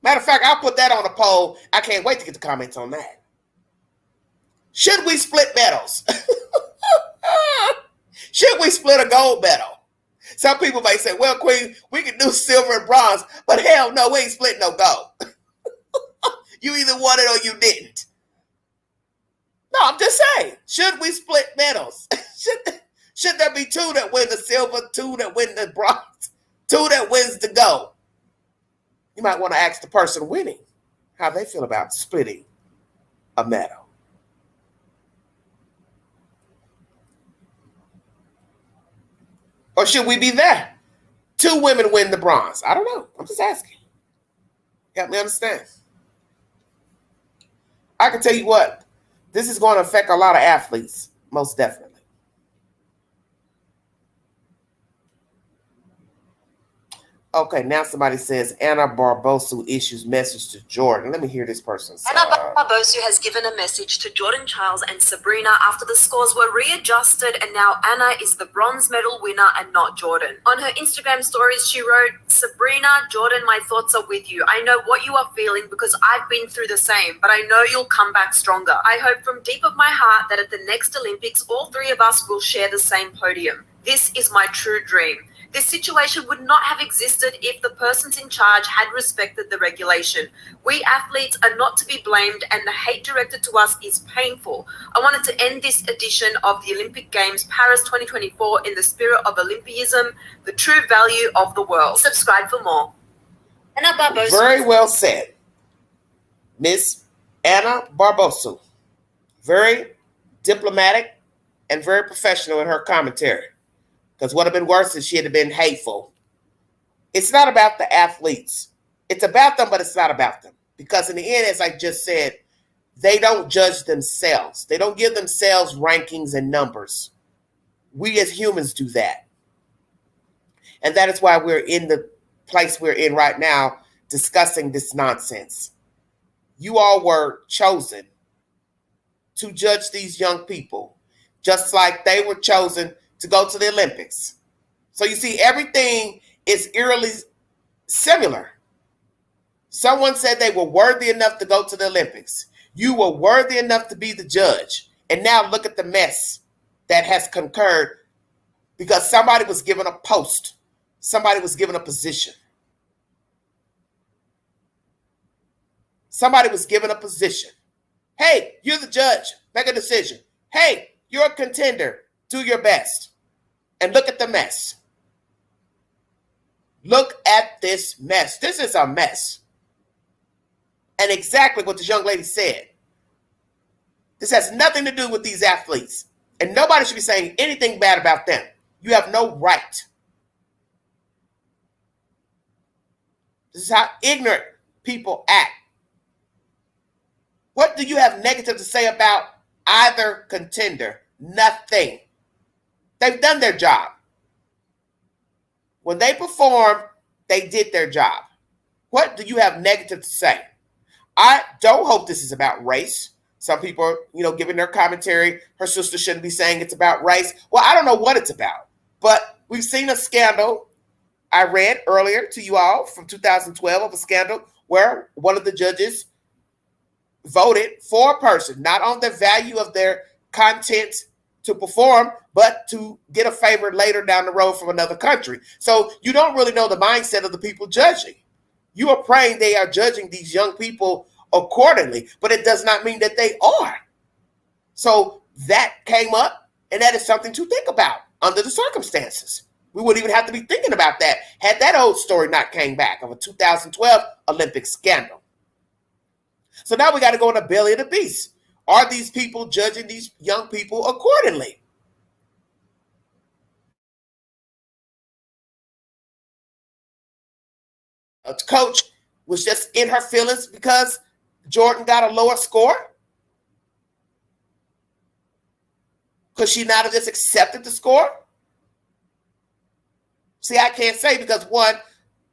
Matter of fact, I'll put that on a poll. I can't wait to get the comments on that. Should we split medals? Should we split a gold medal? Some people may say, well, Queen, we can do silver and bronze, but hell no, we ain't splitting no gold. You either won it or you didn't. No, I'm just saying, should we split medals? Should there be two that win the silver, two that win the bronze, two that wins the gold? You might want to ask the person winning how they feel about splitting a medal. Or should we be there? Two women win the bronze. I don't know. I'm just asking. Help me understand. I can tell you what, this is going to affect a lot of athletes, most definitely. Okay, now somebody says Anna Barbosu issues message to Jordan. Let me hear this person. Anna Barbosu has given a message to Jordan Chiles and Sabrina after the scores were readjusted, and now Anna is the bronze medal winner and not Jordan. On her Instagram stories, she wrote, "Sabrina, Jordan, my thoughts are with you. I know what you are feeling because I've been through the same, but I know you'll come back stronger. I hope from deep of my heart that at the next Olympics, all three of us will share the same podium. This is my true dream. This situation would not have existed if the persons in charge had respected the regulation. We athletes are not to be blamed, and the hate directed to us is painful. I wanted to end this edition of the Olympic Games Paris 2024 in the spirit of Olympism, the true value of the world." Subscribe for more. Anna Barbosu. Very well said. Miss Anna Barbosu. Very diplomatic and very professional in her commentary. Because what would have been worse is she had been hateful. It's not about the athletes. It's about them, but it's not about them. Because in the end, as I just said, they don't judge themselves. They don't give themselves rankings and numbers. We as humans do that. And that is why we're in the place we're in right now discussing this nonsense. You all were chosen to judge these young people, just like they were chosen to go to the Olympics. So you see, everything is eerily similar. Someone said they were worthy enough to go to the Olympics. You were worthy enough to be the judge. And now look at the mess that has concurred because somebody was given a post. Somebody was given a position. Somebody was given a position. Hey, you're the judge. Make a decision. Hey, you're a contender. Do your best. And look at the mess. Look at this mess. This is a mess. And exactly what this young lady said. This has nothing to do with these athletes. And nobody should be saying anything bad about them. You have no right. This is how ignorant people act. What do you have negative to say about either contender? Nothing. They've done their job. When they performed, they did their job. What do you have negative to say? I don't hope this is about race. Some people are, giving their commentary. Her sister shouldn't be saying it's about race. Well, I don't know what it's about. But we've seen a scandal. I read earlier to you all from 2012 of a scandal where one of the judges voted for a person, not on the value of their content to perform, but to get a favor later down the road from another country. So you don't really know the mindset of the people judging. You are praying they are judging these young people accordingly, but it does not mean that they are. So that came up, and that is something to think about under the circumstances. We wouldn't even have to be thinking about that had that old story not came back of a 2012 Olympic scandal. So now we got to go in the belly of the beast. Are these people judging these young people accordingly? A coach was just in her feelings because Jordan got a lower score? Could she not have just accepted the score? See, I can't say because, one,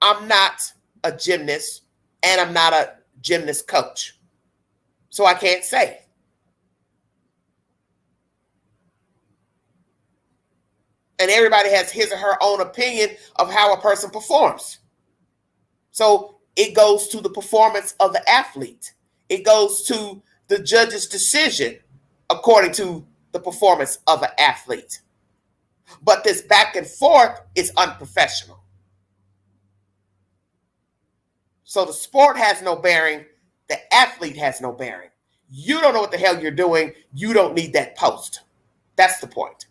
I'm not a gymnast and I'm not a gymnast coach. So I can't say. And everybody has his or her own opinion of how a person performs. So it goes to the performance of the athlete. It goes to the judge's decision according to the performance of an athlete. But this back and forth is unprofessional. So the sport has no bearing. The athlete has no bearing. You don't know what the hell you're doing. You don't need that post. That's the point.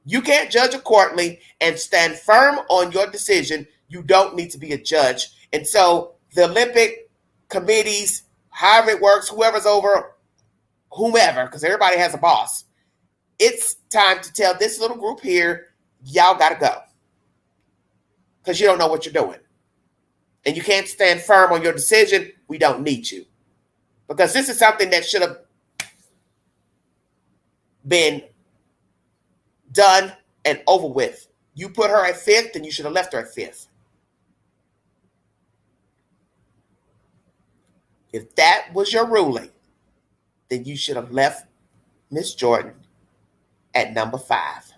You can't judge accordingly and stand firm on your decision. You don't need to be a judge. And so the Olympic committees, however it works, whoever's over whomever, because everybody has a boss, it's time to tell this little group here, y'all got to go. Because you don't know what you're doing. And you can't stand firm on your decision. We don't need you. Because this is something that should have been done and over with. You put her at fifth, and you should have left her at fifth. If that was your ruling, then you should have left Miss Jordan at number 5.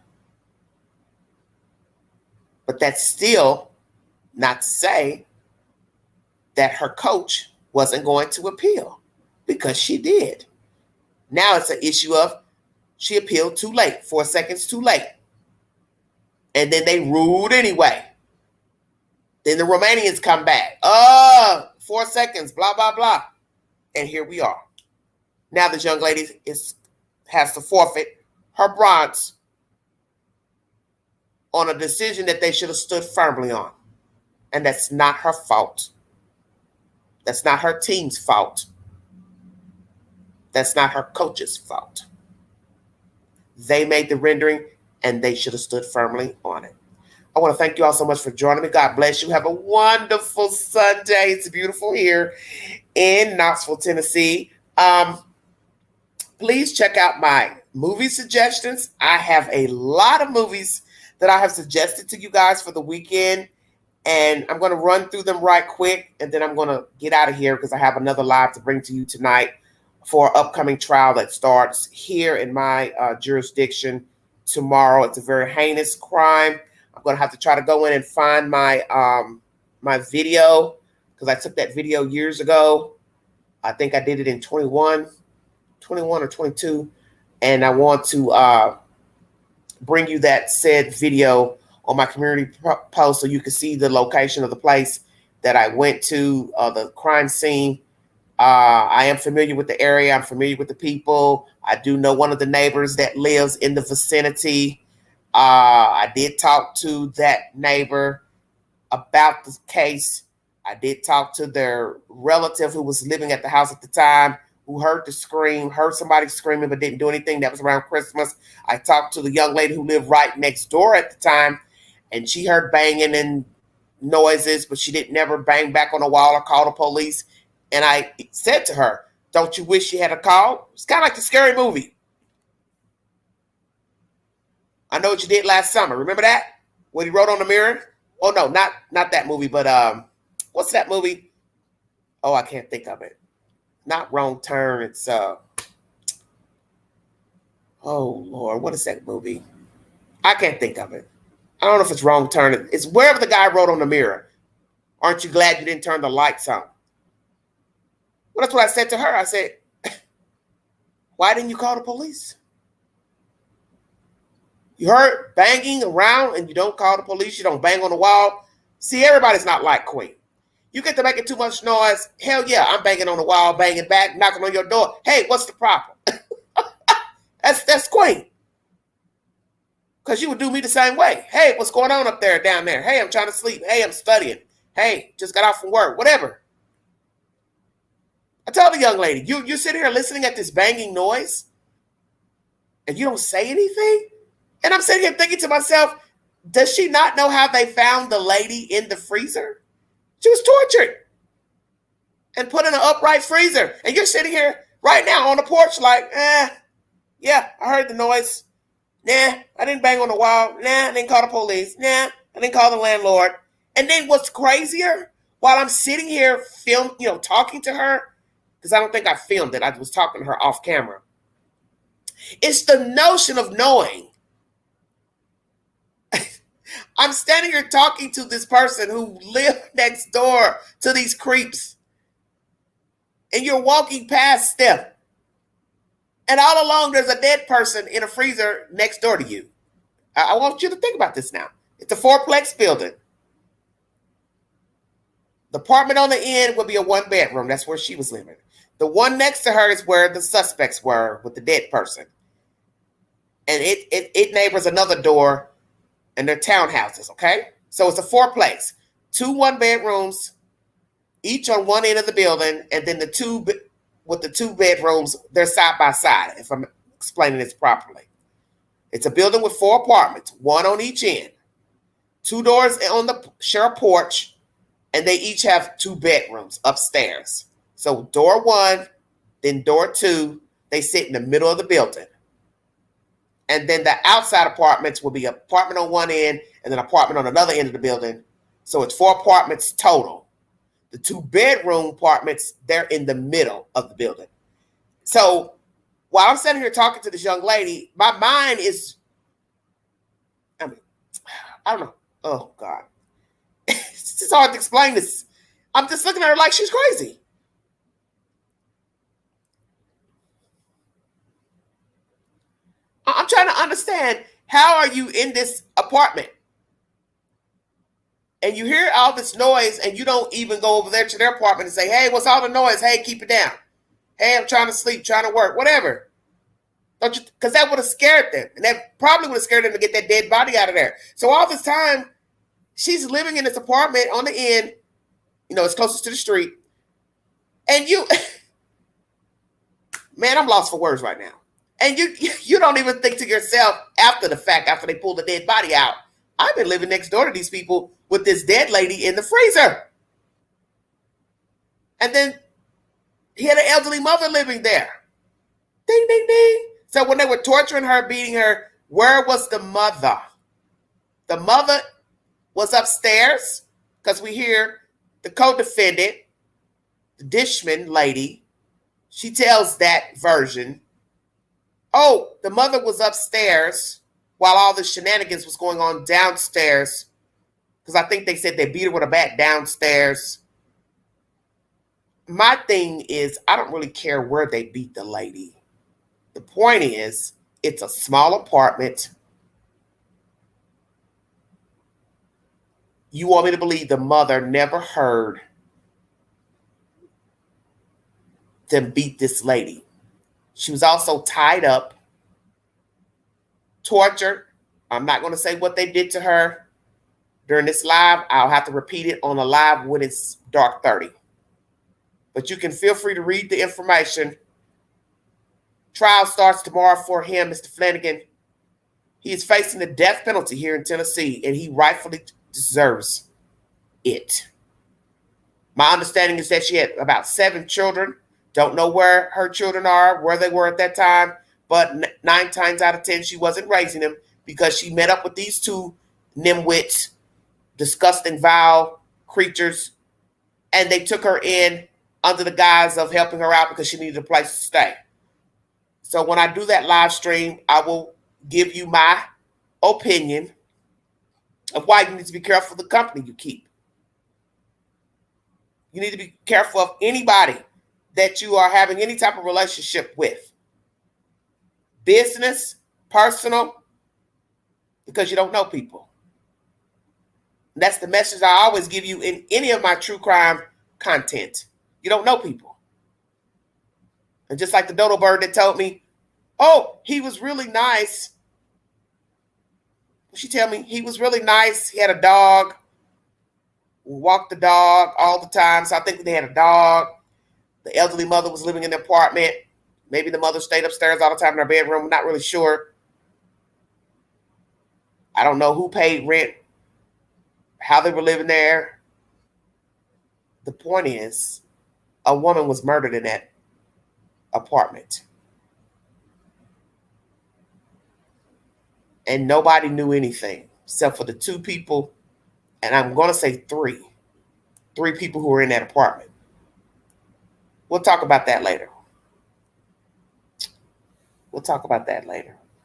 But that's still not to say that her coach wasn't going to appeal, because she did. Now it's an issue of she appealed too late, 4 seconds too late. And then they ruled anyway. Then the Romanians come back. 4 seconds, blah, blah, blah. And here we are. Now this young lady has to forfeit her bronze on a decision that they should have stood firmly on. And that's not her fault. That's not her team's fault. That's not her coach's fault. They made the rendering, and they should have stood firmly on it. I want to thank you all so much for joining me. God bless you. Have a wonderful Sunday. It's beautiful here in Knoxville, Tennessee. Please check out my movie suggestions. I have a lot of movies that I have suggested to you guys for the weekend, and I'm going to run through them right quick, and then I'm going to get out of here because I have another live to bring to you tonight for an upcoming trial that starts here in my jurisdiction tomorrow. It's a very heinous crime. I'm going to have to try to go in and find my my video, because I took that video years ago. I think I did it in 21 or 22, and I want to bring you that said video on my community post so you can see the location of the place that I went to, the crime scene. I am familiar with the area. I'm familiar with the people. I do know one of the neighbors that lives in the vicinity. I did talk to that neighbor about the case. I did talk to their relative who was living at the house at the time, who heard the scream, heard somebody screaming, but didn't do anything. That was around Christmas. I talked to the young lady who lived right next door at the time, and she heard banging and noises, but she didn't never bang back on the wall or call the police. And I said to her, don't you wish you had a call? It's kind of like the Scary Movie. I Know What You Did Last Summer. Remember that? When he wrote on the mirror? Oh, no, not that movie, but what's that movie? Oh, I can't think of it. Not Wrong Turn. It's, oh, Lord, what is that movie? I can't think of it. I don't know if it's Wrong Turn. It's wherever the guy wrote on the mirror. Aren't you glad you didn't turn the lights on? Well, that's what I said to her. I said, why didn't you call the police? You heard banging around and you don't call the police. You don't bang on the wall. See, everybody's not like Queen. You get to making too much noise. Hell yeah, I'm banging on the wall, banging back, knocking on your door. Hey, what's the problem? That's Queen. Because you would do me the same way. Hey, what's going on up there, down there? Hey, I'm trying to sleep. Hey, I'm studying. Hey, just got off from work. Whatever. I tell the young lady, you sit here listening at this banging noise and you don't say anything? And I'm sitting here thinking to myself, does she not know how they found the lady in the freezer? She was tortured and put in an upright freezer. And you're sitting here right now on the porch like, yeah, I heard the noise. Nah, I didn't bang on the wall. Nah, I didn't call the police. Nah, I didn't call the landlord. And then what's crazier, while I'm sitting here talking to her, because I don't think I filmed it. I was talking to her off camera. It's the notion of knowing. I'm standing here talking to this person who lived next door to these creeps. And you're walking past them. And all along, there's a dead person in a freezer next door to you. I want you to think about this now. It's a fourplex building. The apartment on the end would be a 1-bedroom. That's where she was living. The one next to her is where the suspects were with the dead person. And it neighbors another door, and they're townhouses, okay? So it's a fourplex. 2 1-bedrooms, each on one end of the building, and then the 2 bedrooms, they're side by side, if I'm explaining this properly. It's a building with 4 apartments, 1 on each end. 2 doors share a porch, and they each have 2 bedrooms upstairs. So door 1, then door 2, they sit in the middle of the building. And then the outside apartments will be an apartment on one end and then an apartment on another end of the building. So it's 4 apartments total. The 2-bedroom apartments, they're in the middle of the building. So while I'm sitting here talking to this young lady, my mind is, I don't know. Oh, God. It's hard to explain this. I'm just looking at her like she's crazy. I'm trying to understand, how are you in this apartment? And you hear all this noise and you don't even go over there to their apartment and say, hey, what's all the noise? Hey, keep it down. Hey, I'm trying to sleep, trying to work, whatever. Don't you? Because that would have scared them. And that probably would have scared them to get that dead body out of there. So all this time, she's living in this apartment on the end, it's closest to the street. And you, man, I'm lost for words right now. And you don't even think to yourself after the fact, after they pull the dead body out, I've been living next door to these people with this dead lady in the freezer. And then he had an elderly mother living there. Ding, ding, ding. So when they were torturing her, beating her, where was the mother? The mother was upstairs, because we hear the co-defendant, the Dishman lady, she tells that version. Oh, the mother was upstairs while all the shenanigans was going on downstairs, because I think they said they beat her with a bat downstairs. My thing is, I don't really care where they beat the lady. The point is, it's a small apartment. You want me to believe the mother never heard them beat this lady. She was also tied up, tortured. I'm not going to say what they did to her during this live. I'll have to repeat it on a live when it's dark 30. But you can feel free to read the information. Trial starts tomorrow for him, Mr. Flanagan. He is facing the death penalty here in Tennessee, and he rightfully deserves it. My understanding is that she had about 7 children. Don't know where her children are, where they were at that time, but 9 times out of 10, she wasn't raising them, because she met up with these 2 nimwits, disgusting, vile creatures, and they took her in under the guise of helping her out because she needed a place to stay. So when I do that live stream, I will give you my opinion of why you need to be careful of the company you keep. You need to be careful of anybody that you are having any type of relationship with. Business, personal, because you don't know people. And that's the message I always give you in any of my true crime content. You don't know people. And just like the dodo bird that told me, oh, he was really nice. She told me he was really nice. He had a dog. We walked the dog all the time. So I think they had a dog. The elderly mother was living in the apartment. Maybe the mother stayed upstairs all the time in her bedroom. I'm not really sure. I don't know who paid rent, how they were living there. The point is, a woman was murdered in that apartment. And nobody knew anything except for the 2 people, and I'm going to say 3 people who were in that apartment. We'll talk about that later.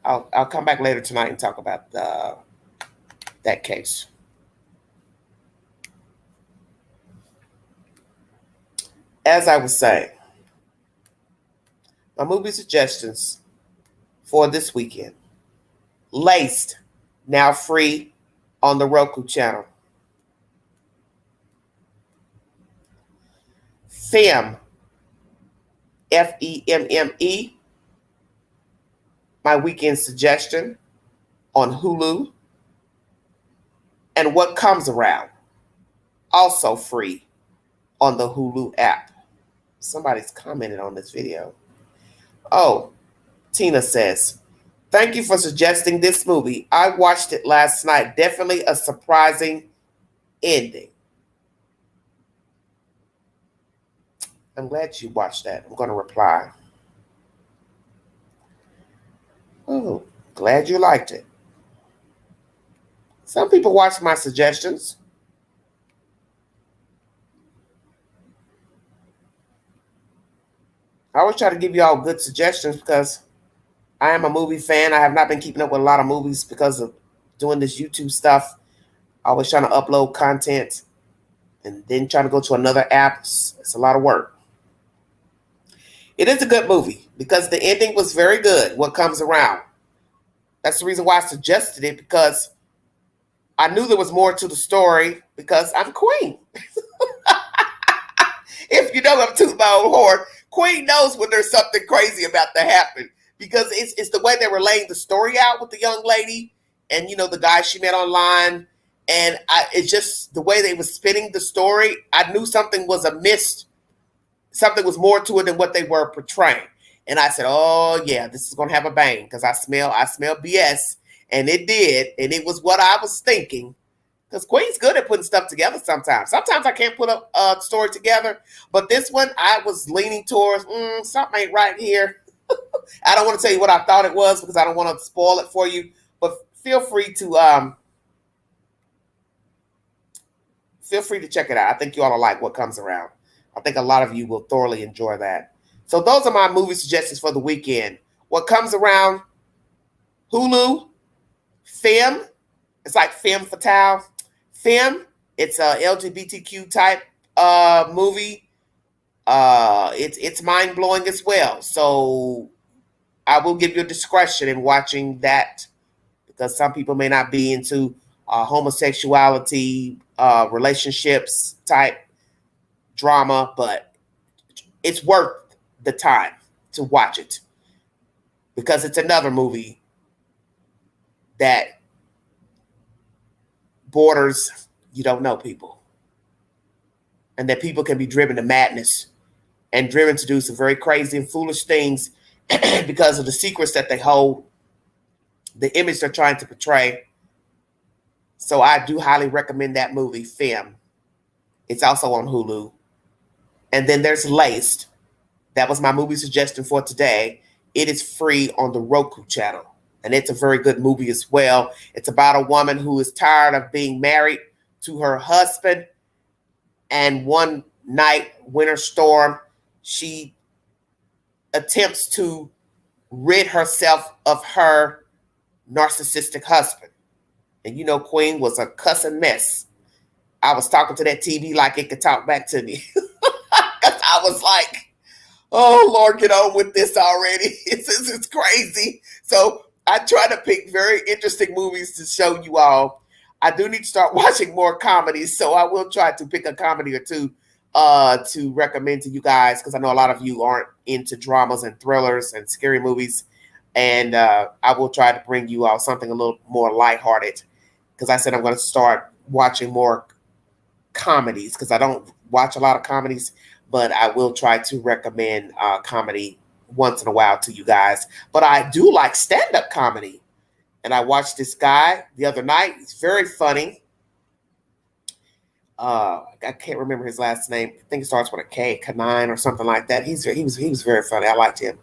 I'll come back later tonight and talk about that case. As I was saying, my movie suggestions for this weekend. Laced, now free on the Roku channel. Femme, Femme, my weekend suggestion on Hulu. And What Comes Around, also free on the Hulu app. Somebody's commented on this video. Oh, Tina says, thank you for suggesting this movie. I watched it last night. Definitely a surprising ending. I'm glad you watched that. I'm going to reply. Oh, glad you liked it. Some people watch my suggestions. I always try to give you all good suggestions because I am a movie fan. I have not been keeping up with a lot of movies because of doing this YouTube stuff. Always trying to upload content and then trying to go to another app. It's a lot of work. It is a good movie because the ending was very good. What comes around. That's the reason why I suggested it, because I knew there was more to the story because I'm Queen. If you know I'm tooting my own horn, Queen knows when there's something crazy about to happen, because it's the way they were laying the story out with the young lady and, the guy she met online. And it's just the way they were spinning the story. I knew something was amiss. Something was more to it than what they were portraying. And I said, oh, yeah, this is going to have a bang because I smell BS. And it did. And it was what I was thinking. Because Queen's good at putting stuff together sometimes. Sometimes I can't put a story together. But this one, I was leaning towards, something ain't right here. I don't want to tell you what I thought it was because I don't want to spoil it for you. But feel free to check it out. I think you ought to like what comes around. I think a lot of you will thoroughly enjoy that. So those are my movie suggestions for the weekend. What comes around, Hulu, Femme. It's like Femme Fatale. Femme, it's a LGBTQ type movie. It's mind-blowing as well. So I will give you a discretion in watching that because some people may not be into homosexuality, relationships type drama, but it's worth the time to watch it because it's another movie that borders you don't know people, and that people can be driven to madness and driven to do some very crazy and foolish things because of the secrets that they hold, the image they're trying to portray. So I do highly recommend that movie, Femme. It's also on Hulu. And then there's Laced. That was my movie suggestion for today. It is free on the Roku channel. And it's a very good movie as well. It's about a woman who is tired of being married to her husband. And one night, winter storm, she attempts to rid herself of her narcissistic husband. And Queen was a cussing mess. I was talking to that TV like it could talk back to me. I was like, oh, Lord, get on with this already. It's crazy. So I try to pick very interesting movies to show you all. I do need to start watching more comedies, so I will try to pick a comedy or two to recommend to you guys, because I know a lot of you aren't into dramas and thrillers and scary movies. And I will try to bring you all something a little more lighthearted, because I said I'm going to start watching more comedies, because I don't watch a lot of comedies, but I will try to recommend comedy once in a while to you guys. But I do like stand-up comedy. And I watched this guy the other night. He's very funny. I can't remember his last name. I think it starts with a K, Kanine or something like that. He was very funny. I liked him.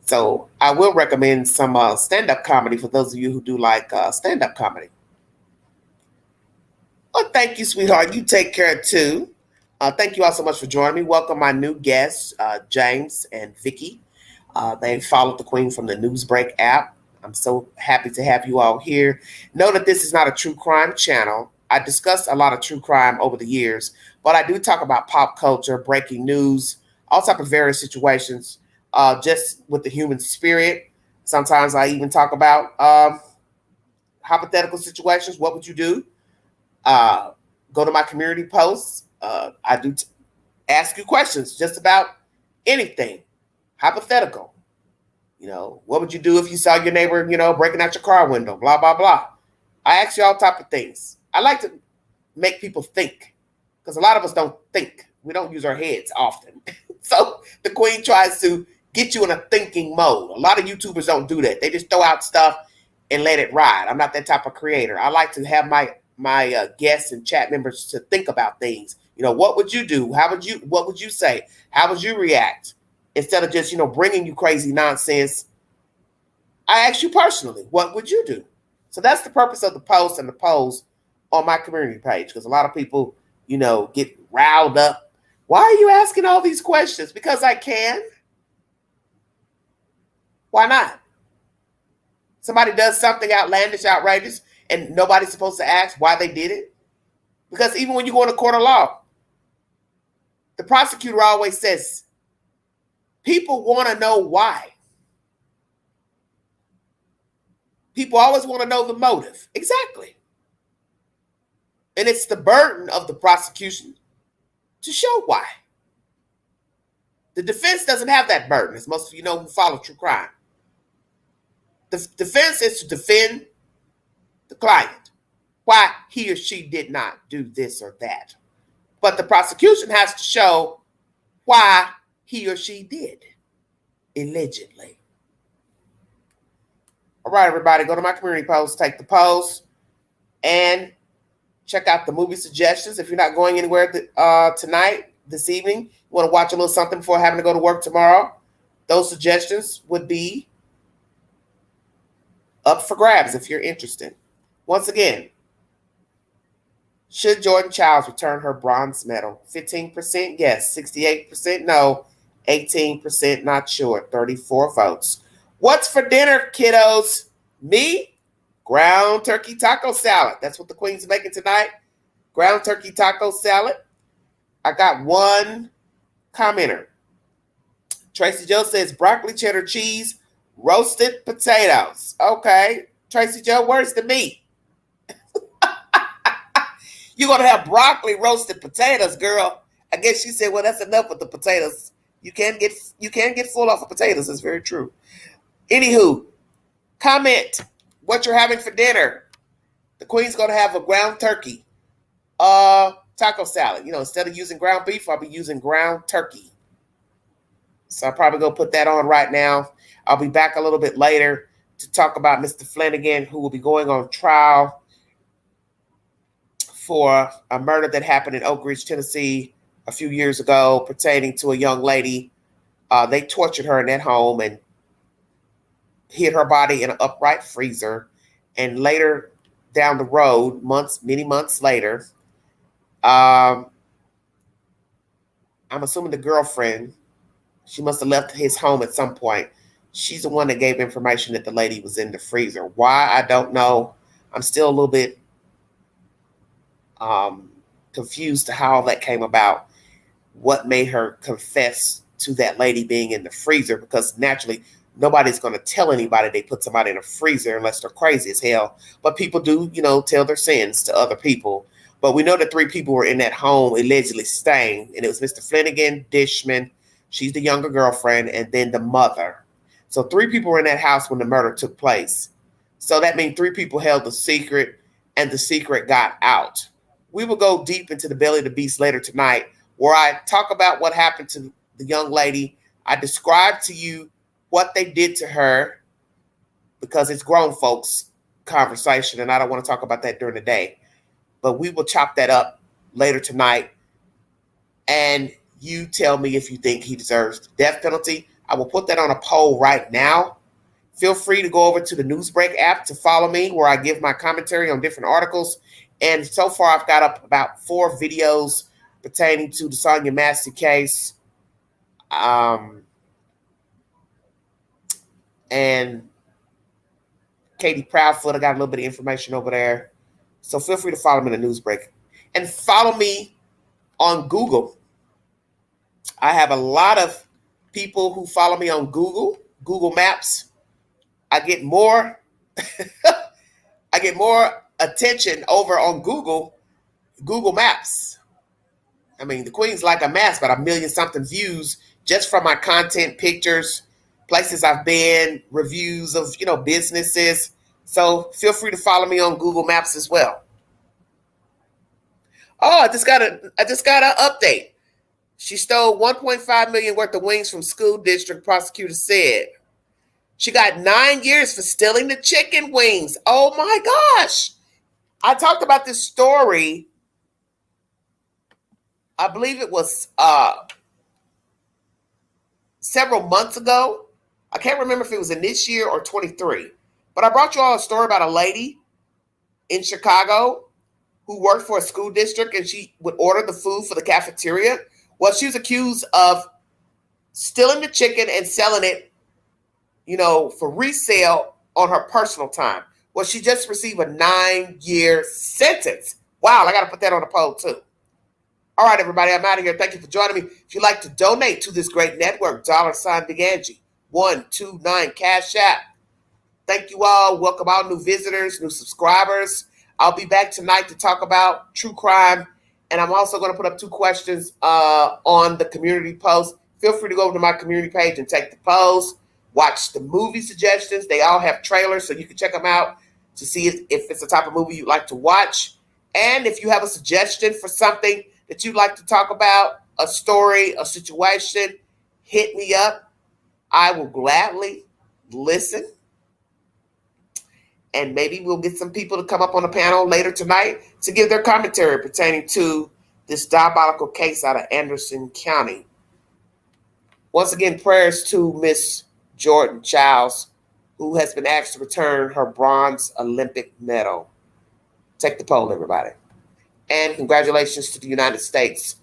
So I will recommend some stand-up comedy for those of you who do like stand-up comedy. Well, thank you, sweetheart. You take care too. Thank you all so much for joining me. Welcome my new guests, James and Vicky. They followed the Queen from the Newsbreak app. I'm so happy to have you all here. Know that this is not a true crime channel. I discussed a lot of true crime over the years, but I do talk about pop culture, breaking news, all type of various situations, just with the human spirit. Sometimes I even talk about hypothetical situations. What would you do? Go to my community posts. I do ask you questions just about anything hypothetical. What would you do if you saw your neighbor, breaking out your car window, blah, blah, blah. I ask you all type of things. I like to make people think, because a lot of us don't think. We don't use our heads often. So the Queen tries to get you in a thinking mode. A lot of YouTubers don't do that. They just throw out stuff and let it ride. I'm not that type of creator. I like to have my guests and chat members to think about things. What would you do? What would you say? How would you react? Instead of just, bringing you crazy nonsense, I ask you personally, what would you do? So that's the purpose of the post and the polls on my community page, because a lot of people, get riled up. Why are you asking all these questions? Because I can. Why not? Somebody does something outlandish, outrageous, and nobody's supposed to ask why they did it? Because even when you go in a court of law, the prosecutor always says, people want to know why. People always want to know the motive. Exactly. And it's the burden of the prosecution to show why. The defense doesn't have that burden, as most of you know who follow true crime. The defense is to defend the client, why he or she did not do this or that. But the prosecution has to show why he or she did, allegedly. All right, everybody, go to my community post, take the post, and check out the movie suggestions. If you're not going anywhere tonight, this evening, you want to watch a little something before having to go to work tomorrow, those suggestions would be up for grabs if you're interested. Once again, should Jordan Chiles return her bronze medal? 15% yes, 68% no, 18% not sure, 34 votes. What's for dinner, kiddos? Me? Ground turkey taco salad. That's what the Queen's making tonight. Ground turkey taco salad. I got one commenter. Tracy Joe says broccoli, cheddar cheese, roasted potatoes. Okay. Tracy Joe, where's the meat? You're going to have broccoli, roasted potatoes, girl. I guess she said, well, that's enough with the potatoes. You can get full off of potatoes. That's very true. Anywho, comment what you're having for dinner. The Queen's going to have a ground turkey taco salad. You know, instead of using ground beef, I'll be using ground turkey. So I'll probably go put that on right now. I'll be back a little bit later to talk about Mr. Flanagan, who will be going on trial for a murder that happened in Oak Ridge, Tennessee a few years ago pertaining to a young lady. They tortured her in that home and hid her body in an upright freezer. And later down the road, many months later, I'm assuming the girlfriend, she must have left his home at some point. She's the one that gave information that the lady was in the freezer. Why, I don't know. I'm still a little bit confused to how that came about. What made her confess to that lady being in the freezer? Because naturally, nobody's going to tell anybody they put somebody in a freezer unless they're crazy as hell. But people do, tell their sins to other people. But we know that 3 people were in that home allegedly staying. And it was Mr. Flanagan, Dishman, she's the younger girlfriend, and then the mother. So 3 people were in that house when the murder took place. So that means 3 people held the secret, and the secret got out. We will go deep into the belly of the beast later tonight, where I talk about what happened to the young lady. I describe to you what they did to her, because it's grown folks conversation, and I don't want to talk about that during the day. But we will chop that up later tonight, and you tell me if you think he deserves the death penalty. I will put that on a poll right now. Feel free to go over to the Newsbreak app to follow me, where I give my commentary on different articles. And so far, I've got up about 4 videos pertaining to the Sonia Massey case. And Katie Proudfoot, I got a little bit of information over there. So feel free to follow me in the Newsbreak. And follow me on Google. I have a lot of people who follow me on Google Maps. I get more attention over on Google Maps. I mean, the Queen's like a mass, but 1 million something views just from my content, pictures, places I've been, reviews of, businesses. So feel free to follow me on Google Maps as well. Oh, I just got an update. She stole $1.5 million worth of wings from school district, prosecutor said. She got 9 years for stealing the chicken wings. Oh my gosh. I talked about this story. I believe it was several months ago. I can't remember if it was in this year or 23. But I brought you all a story about a lady in Chicago who worked for a school district, and she would order the food for the cafeteria. Well, she was accused of stealing the chicken and selling it, for resale on her personal time. Well, she just received a 9-year sentence. Wow, I got to put that on the poll too. All right, everybody, I'm out of here. Thank you for joining me. If you'd like to donate to this great network, $Big Angie, 129 Cash App. Thank you all. Welcome all new visitors, new subscribers. I'll be back tonight to talk about true crime. And I'm also going to put up 2 questions on the community post. Feel free to go over to my community page and take the polls. Watch the movie suggestions. They all have trailers, so you can check them out to see if it's the type of movie you'd like to watch. And if you have a suggestion for something that you'd like to talk about, a story, a situation, hit me up. I will gladly listen. And maybe we'll get some people to come up on the panel later tonight to give their commentary pertaining to this diabolical case out of Anderson County. Once again, prayers to Miss Jordan Chiles, who has been asked to return her bronze Olympic medal. Take the poll, everybody. And congratulations to the United States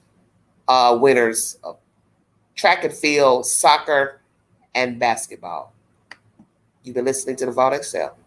winners of track and field, soccer, and basketball. You've been listening to the Vault Excel.